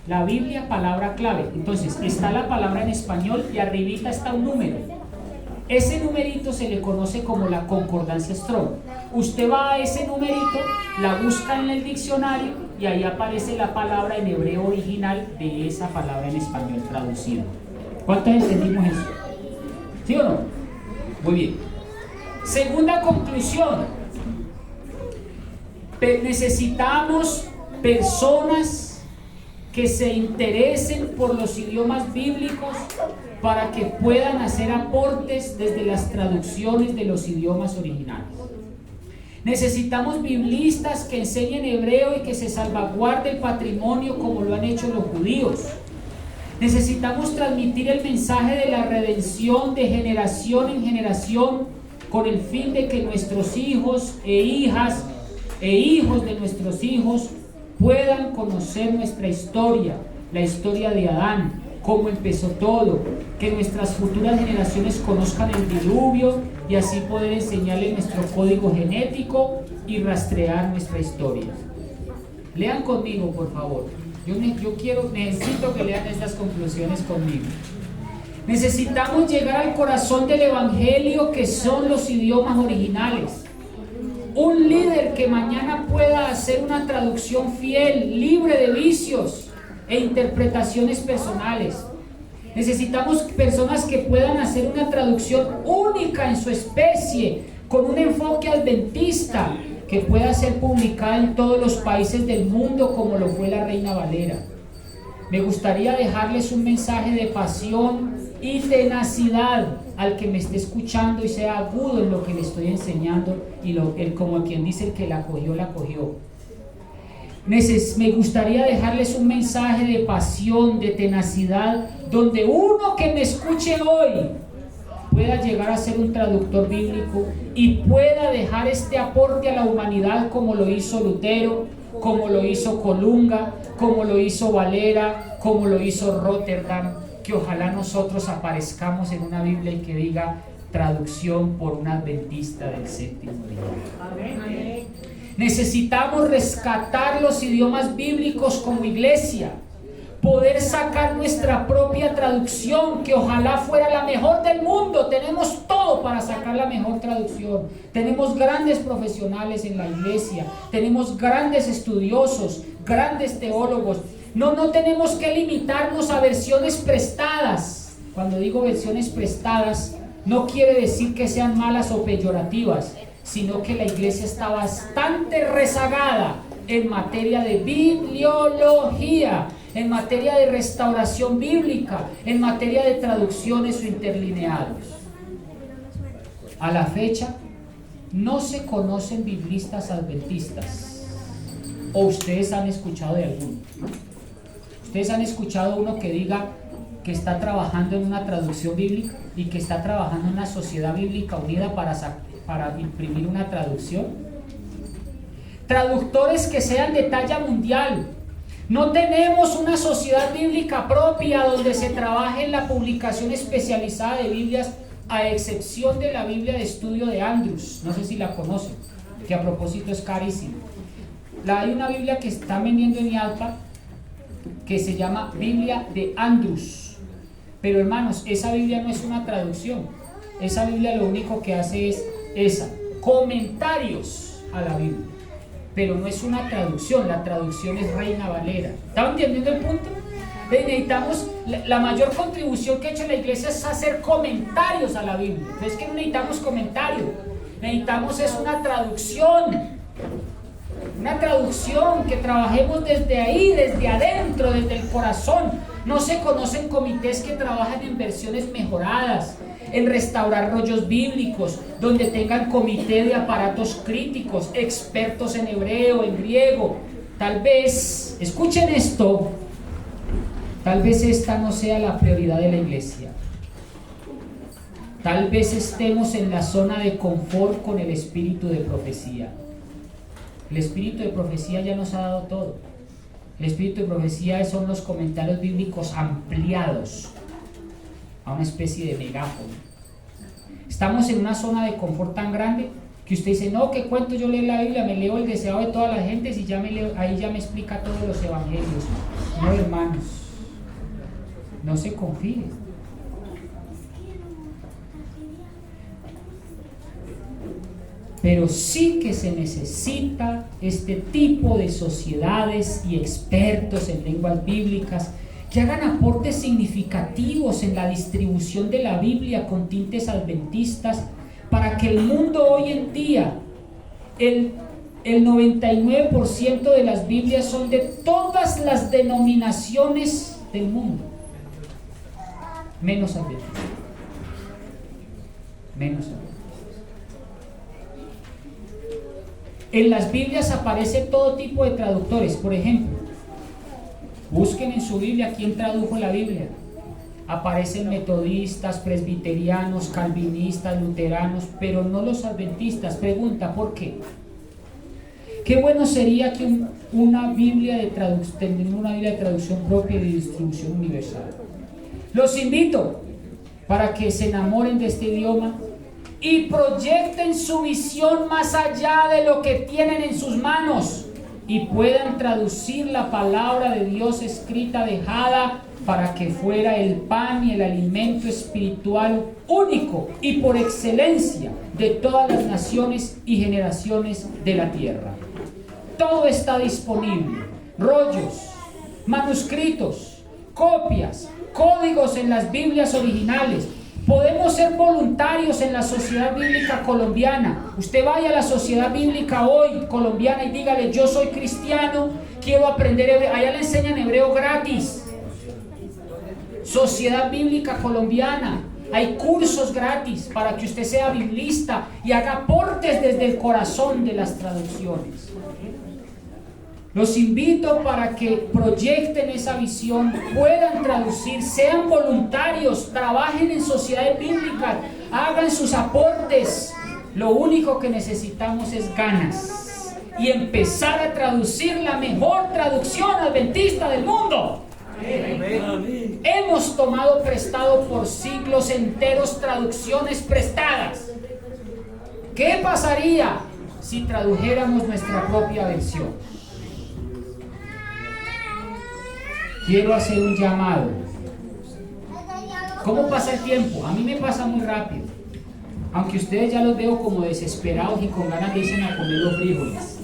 La Biblia, palabra clave. Entonces, está la palabra en español y arribita está un número. Ese numerito se le conoce como la concordancia Strong. Usted va a ese numerito, la busca en el diccionario y ahí aparece la palabra en hebreo original de esa palabra en español traducida. ¿Cuántos entendimos eso? ¿Sí o no? Muy bien. Segunda conclusión. Necesitamos personas que se interesen por los idiomas bíblicos para que puedan hacer aportes desde las traducciones de los idiomas originales. Necesitamos biblistas que enseñen hebreo y que se salvaguarde el patrimonio como lo han hecho los judíos. Necesitamos transmitir el mensaje de la redención de generación en generación con el fin de que nuestros hijos e hijas e hijos de nuestros hijos puedan conocer nuestra historia, la historia de Adán, cómo empezó todo, que nuestras futuras generaciones conozcan el diluvio y así poder enseñarles nuestro código genético y rastrear nuestra historia. Lean conmigo, por favor. Necesito que lean estas conclusiones conmigo. Necesitamos llegar al corazón del evangelio, que son los idiomas originales. Un líder que mañana pueda hacer una traducción fiel, libre de vicios e interpretaciones personales. Necesitamos personas que puedan hacer una traducción única en su especie, con un enfoque adventista, que pueda ser publicada en todos los países del mundo como lo fue la Reina Valera. Me gustaría dejarles un mensaje de pasión y tenacidad al que me esté escuchando y sea agudo en lo que le estoy enseñando y como quien dice, el que la cogió, la cogió. Me gustaría dejarles un mensaje de pasión, de tenacidad, donde uno que me escuche hoy pueda llegar a ser un traductor bíblico y pueda dejar este aporte a la humanidad como lo hizo Lutero, como lo hizo Colunga, como lo hizo Valera, como lo hizo Rotterdam. Que ojalá nosotros aparezcamos en una Biblia y que diga traducción por un adventista del séptimo día. Amén. Necesitamos rescatar los idiomas bíblicos como iglesia, poder sacar nuestra propia traducción, que ojalá fuera la mejor del mundo. Tenemos todo para sacar la mejor traducción. Tenemos grandes profesionales en la iglesia, tenemos grandes estudiosos, grandes teólogos. No tenemos que limitarnos a versiones prestadas. Cuando digo versiones prestadas, no quiere decir que sean malas o peyorativas, sino que la iglesia está bastante rezagada en materia de bibliología, en materia de restauración bíblica, en materia de traducciones o interlineados. A la fecha, no se conocen biblistas adventistas. ¿O ustedes han escuchado de alguno? ¿Ustedes han escuchado uno que diga que está trabajando en una traducción bíblica y que está trabajando en una sociedad bíblica unida para imprimir una traducción? Traductores que sean de talla mundial. No tenemos una sociedad bíblica propia donde se trabaje en la publicación especializada de Biblias, a excepción de la Biblia de estudio de Andrews. No sé si la conocen, que a propósito es carísima. Hay una Biblia que está vendiendo en IALPA que se llama Biblia de Andrews. Pero hermanos, esa Biblia no es una traducción. Esa Biblia lo único que hace es comentarios a la Biblia. Pero no es una traducción, la traducción es Reina Valera. ¿Estaban entendiendo el punto? Necesitamos, la mayor contribución que ha hecho la iglesia es hacer comentarios a la Biblia. No es que no necesitamos comentarios, necesitamos es una traducción. Una traducción, que trabajemos desde ahí, desde adentro, desde el corazón. No se conocen comités que trabajan en versiones mejoradas, en restaurar rollos bíblicos, donde tengan comité de aparatos críticos, expertos en hebreo, en griego. Tal vez, escuchen esto, tal vez esta no sea la prioridad de la iglesia. Tal vez estemos en la zona de confort con el espíritu de profecía. El espíritu de profecía ya nos ha dado todo. El espíritu de profecía son los comentarios bíblicos ampliados a una especie de megáfono. Estamos en una zona de confort tan grande Que usted dice, no, ¿qué cuento yo leo la Biblia? Me leo el deseado de todas las gentes y ya ahí ya me explica todos los evangelios. No, hermanos, no se confíen. Pero sí que se necesita este tipo de sociedades y expertos en lenguas bíblicas que hagan aportes significativos en la distribución de la Biblia con tintes adventistas, para que el mundo hoy en día, el 99% de las Biblias son de todas las denominaciones del mundo, menos adventistas. Menos adventistas. En las Biblias aparece todo tipo de traductores. Por ejemplo, busquen en su Biblia quién tradujo la Biblia. Aparecen metodistas, presbiterianos, calvinistas, luteranos, pero no los adventistas. Pregunta, ¿por qué? Qué bueno sería que una Biblia de traducción propia y de distribución universal. Los invito para que se enamoren de este idioma y proyecten su visión más allá de lo que tienen en sus manos y puedan traducir la palabra de Dios escrita, dejada para que fuera el pan y el alimento espiritual único y por excelencia de todas las naciones y generaciones de la tierra. Todo está disponible: rollos, manuscritos, copias, códigos en las Biblias originales. Podemos ser voluntarios en la Sociedad Bíblica Colombiana. Usted vaya a la Sociedad Bíblica hoy colombiana y dígale: yo soy cristiano, quiero aprender hebreo. Allá le enseñan hebreo gratis. Sociedad Bíblica Colombiana, hay cursos gratis para que usted sea biblista y haga aportes desde el corazón de las traducciones. Los invito para que proyecten esa visión, puedan traducir, sean voluntarios, trabajen en sociedades bíblicas, hagan sus aportes. Lo único que necesitamos es ganas y empezar a traducir la mejor traducción adventista del mundo. Amén. Hemos tomado prestado por siglos enteros traducciones prestadas. ¿Qué pasaría si tradujéramos nuestra propia versión? Quiero hacer un llamado. ¿Cómo pasa el tiempo? A mí me pasa muy rápido. Aunque ustedes ya los veo como desesperados y con ganas de irse a comer los frijoles.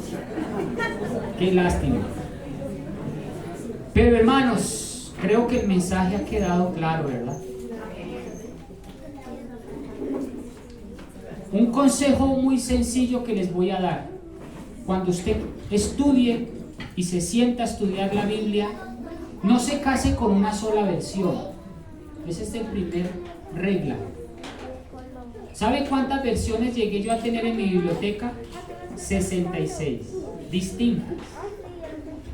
Qué lástima. Pero hermanos, creo que el mensaje ha quedado claro, ¿verdad? Un consejo muy sencillo que les voy a dar. Cuando usted estudie y se sienta a estudiar la Biblia, no se case con una sola versión. Esa es la primera regla. ¿Sabe cuántas versiones llegué yo a tener en mi biblioteca? 66, distintas.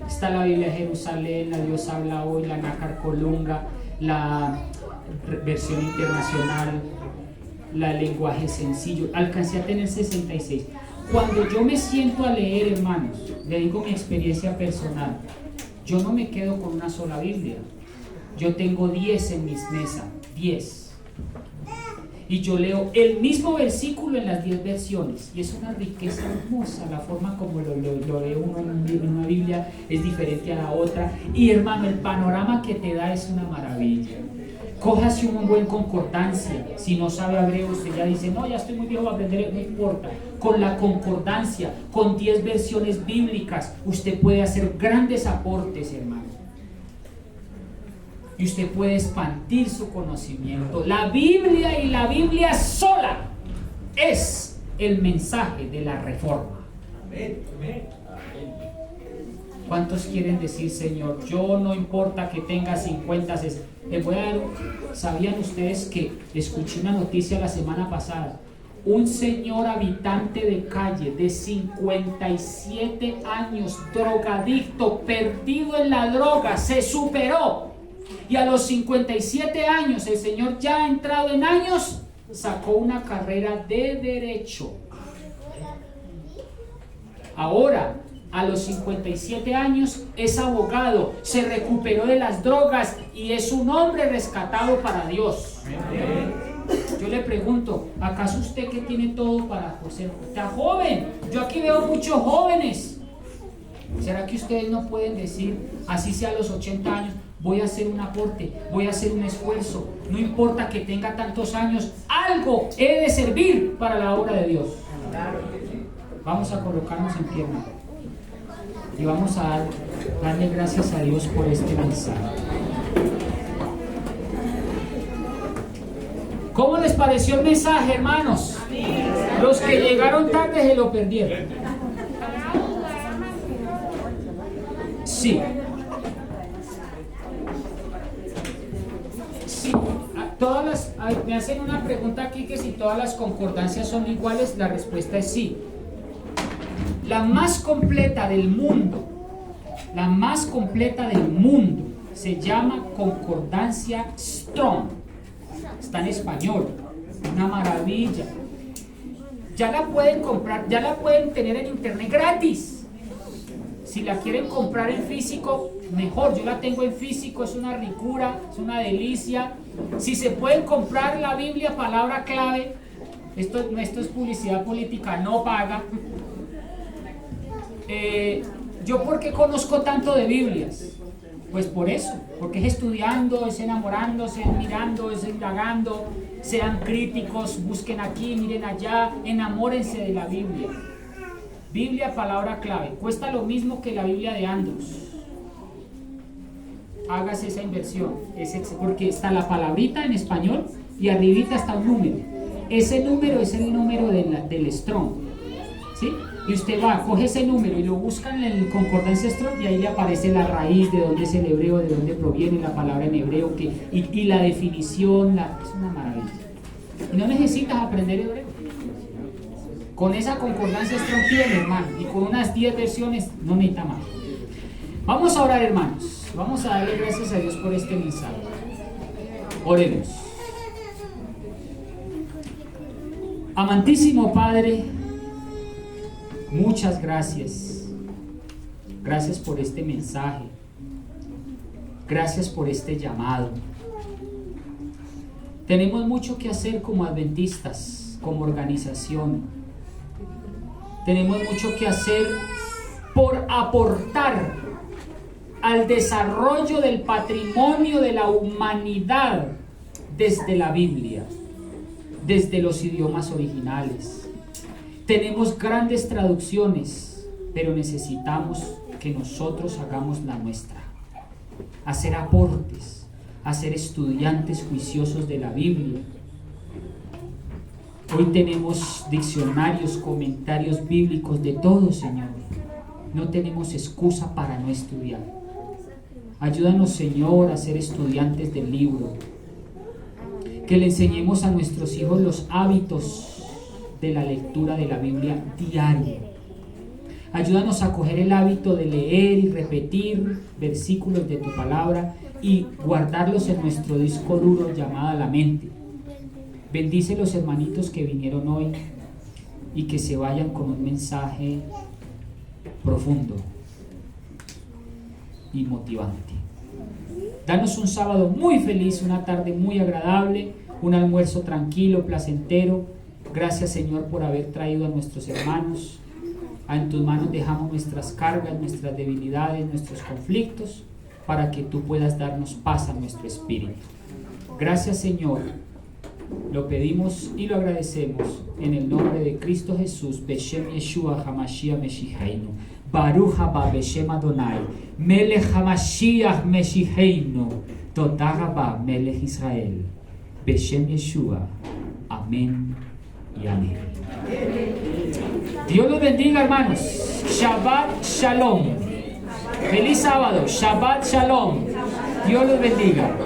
Está la Biblia de Jerusalén, la Dios habla hoy, la Nácar Colunga, la versión internacional, la lenguaje sencillo. Alcancé a tener 66. Cuando yo me siento a leer, hermanos, le digo mi experiencia personal, yo no me quedo con una sola Biblia. Yo tengo 10 en mis mesas, 10. Y yo leo el mismo versículo en las 10 versiones. Y es una riqueza hermosa. La forma como lo lee uno en una Biblia es diferente a la otra. Y hermano, el panorama que te da es una maravilla. Cójase una buena concordancia. Si no sabe hebreo, usted ya dice, no, ya estoy muy viejo para aprender, no importa. Con la concordancia, con 10 versiones bíblicas, usted puede hacer grandes aportes, hermano. Y usted puede expandir su conocimiento. La Biblia y la Biblia sola es el mensaje de la reforma. Amén. ¿Cuántos quieren decir, Señor, yo no importa que tenga 50, 60? Les voy a dar, ¿sabían ustedes que escuché una noticia la semana pasada? Un señor habitante de calle de 57 años, drogadicto, perdido en la droga, se superó. Y a los 57 años, el señor ya entrado en años, sacó una carrera de derecho. Ahora, a los 57 años, es abogado, se recuperó de las drogas y es un hombre rescatado para Dios. Yo le pregunto, ¿acaso usted que tiene todo para ser? Está joven. Yo aquí veo muchos jóvenes. ¿Será que ustedes no pueden decir, así sea a los 80 años, voy a hacer un aporte, voy a hacer un esfuerzo, no importa que tenga tantos años, algo he de servir para la obra de Dios? Vamos a colocarnos en pie, hermano, y vamos a darle gracias a Dios por este mensaje. ¿Cómo les pareció el mensaje, hermanos? Los que llegaron tarde se lo perdieron. Sí. Sí. Me hacen una pregunta aquí que si todas las concordancias son iguales. La respuesta es sí. La más completa del mundo, se llama Concordancia Strong. Está en español, una maravilla. Ya la pueden comprar, ya la pueden tener en internet gratis. Si la quieren comprar en físico, mejor. Yo la tengo en físico, es una ricura, es una delicia. Si se pueden comprar la Biblia, palabra clave, esto es publicidad política, no paga. ¿Yo por qué conozco tanto de Biblias? Pues por eso, porque es estudiando, es enamorándose, es mirando, es indagando. Sean críticos, busquen aquí, miren allá, enamórense de la Biblia. Biblia, palabra clave, cuesta lo mismo que la Biblia de Andrus. Hágase esa inversión, porque está la palabrita en español y arribita está un número. Ese número es el número del Strong, ¿sí? Y usted va, coge ese número y lo busca en el Concordancia Strong y ahí le aparece la raíz, de dónde es el hebreo, de dónde proviene la palabra en hebreo, y la definición, es una maravilla. Y no necesitas aprender hebreo. Con esa concordancia Strong tiene, hermano, y con unas 10 versiones no necesita más. Vamos a orar, hermanos. Vamos a darle gracias a Dios por este mensaje. Oremos. Amantísimo Padre, muchas gracias. Gracias por este mensaje. Gracias por este llamado. Tenemos mucho que hacer como adventistas, como organización. Tenemos mucho que hacer por aportar al desarrollo del patrimonio de la humanidad desde la Biblia, desde los idiomas originales. Tenemos grandes traducciones, pero necesitamos que nosotros hagamos la nuestra, hacer aportes, hacer estudiantes juiciosos de la Biblia. Hoy tenemos diccionarios, comentarios bíblicos de todo, Señor. No tenemos excusa para no estudiar. Ayúdanos, Señor, a ser estudiantes del libro. Que le enseñemos a nuestros hijos los hábitos de la lectura de la Biblia diaria. Ayúdanos a coger el hábito de leer y repetir versículos de tu palabra y guardarlos en nuestro disco duro llamado la mente. Bendice los hermanitos que vinieron hoy y que se vayan con un mensaje profundo y motivante. Danos un sábado muy feliz, una tarde muy agradable, un almuerzo tranquilo, placentero. Gracias, Señor, por haber traído a nuestros hermanos. En tus manos dejamos nuestras cargas, nuestras debilidades, nuestros conflictos, para que tú puedas darnos paz a nuestro espíritu. Gracias, Señor. Lo pedimos y lo agradecemos en el nombre de Cristo Jesús. Beshem Yeshua HaMashiach Meshiheinu. Baruch haba Beshem Adonai. Melech HaMashiach Meshiheinu. Todah rabah Melech Israel. Beshem Yeshua. Amén y amén. Dios los bendiga, hermanos. Shabbat Shalom. Feliz sábado. Shabbat Shalom. Dios los bendiga.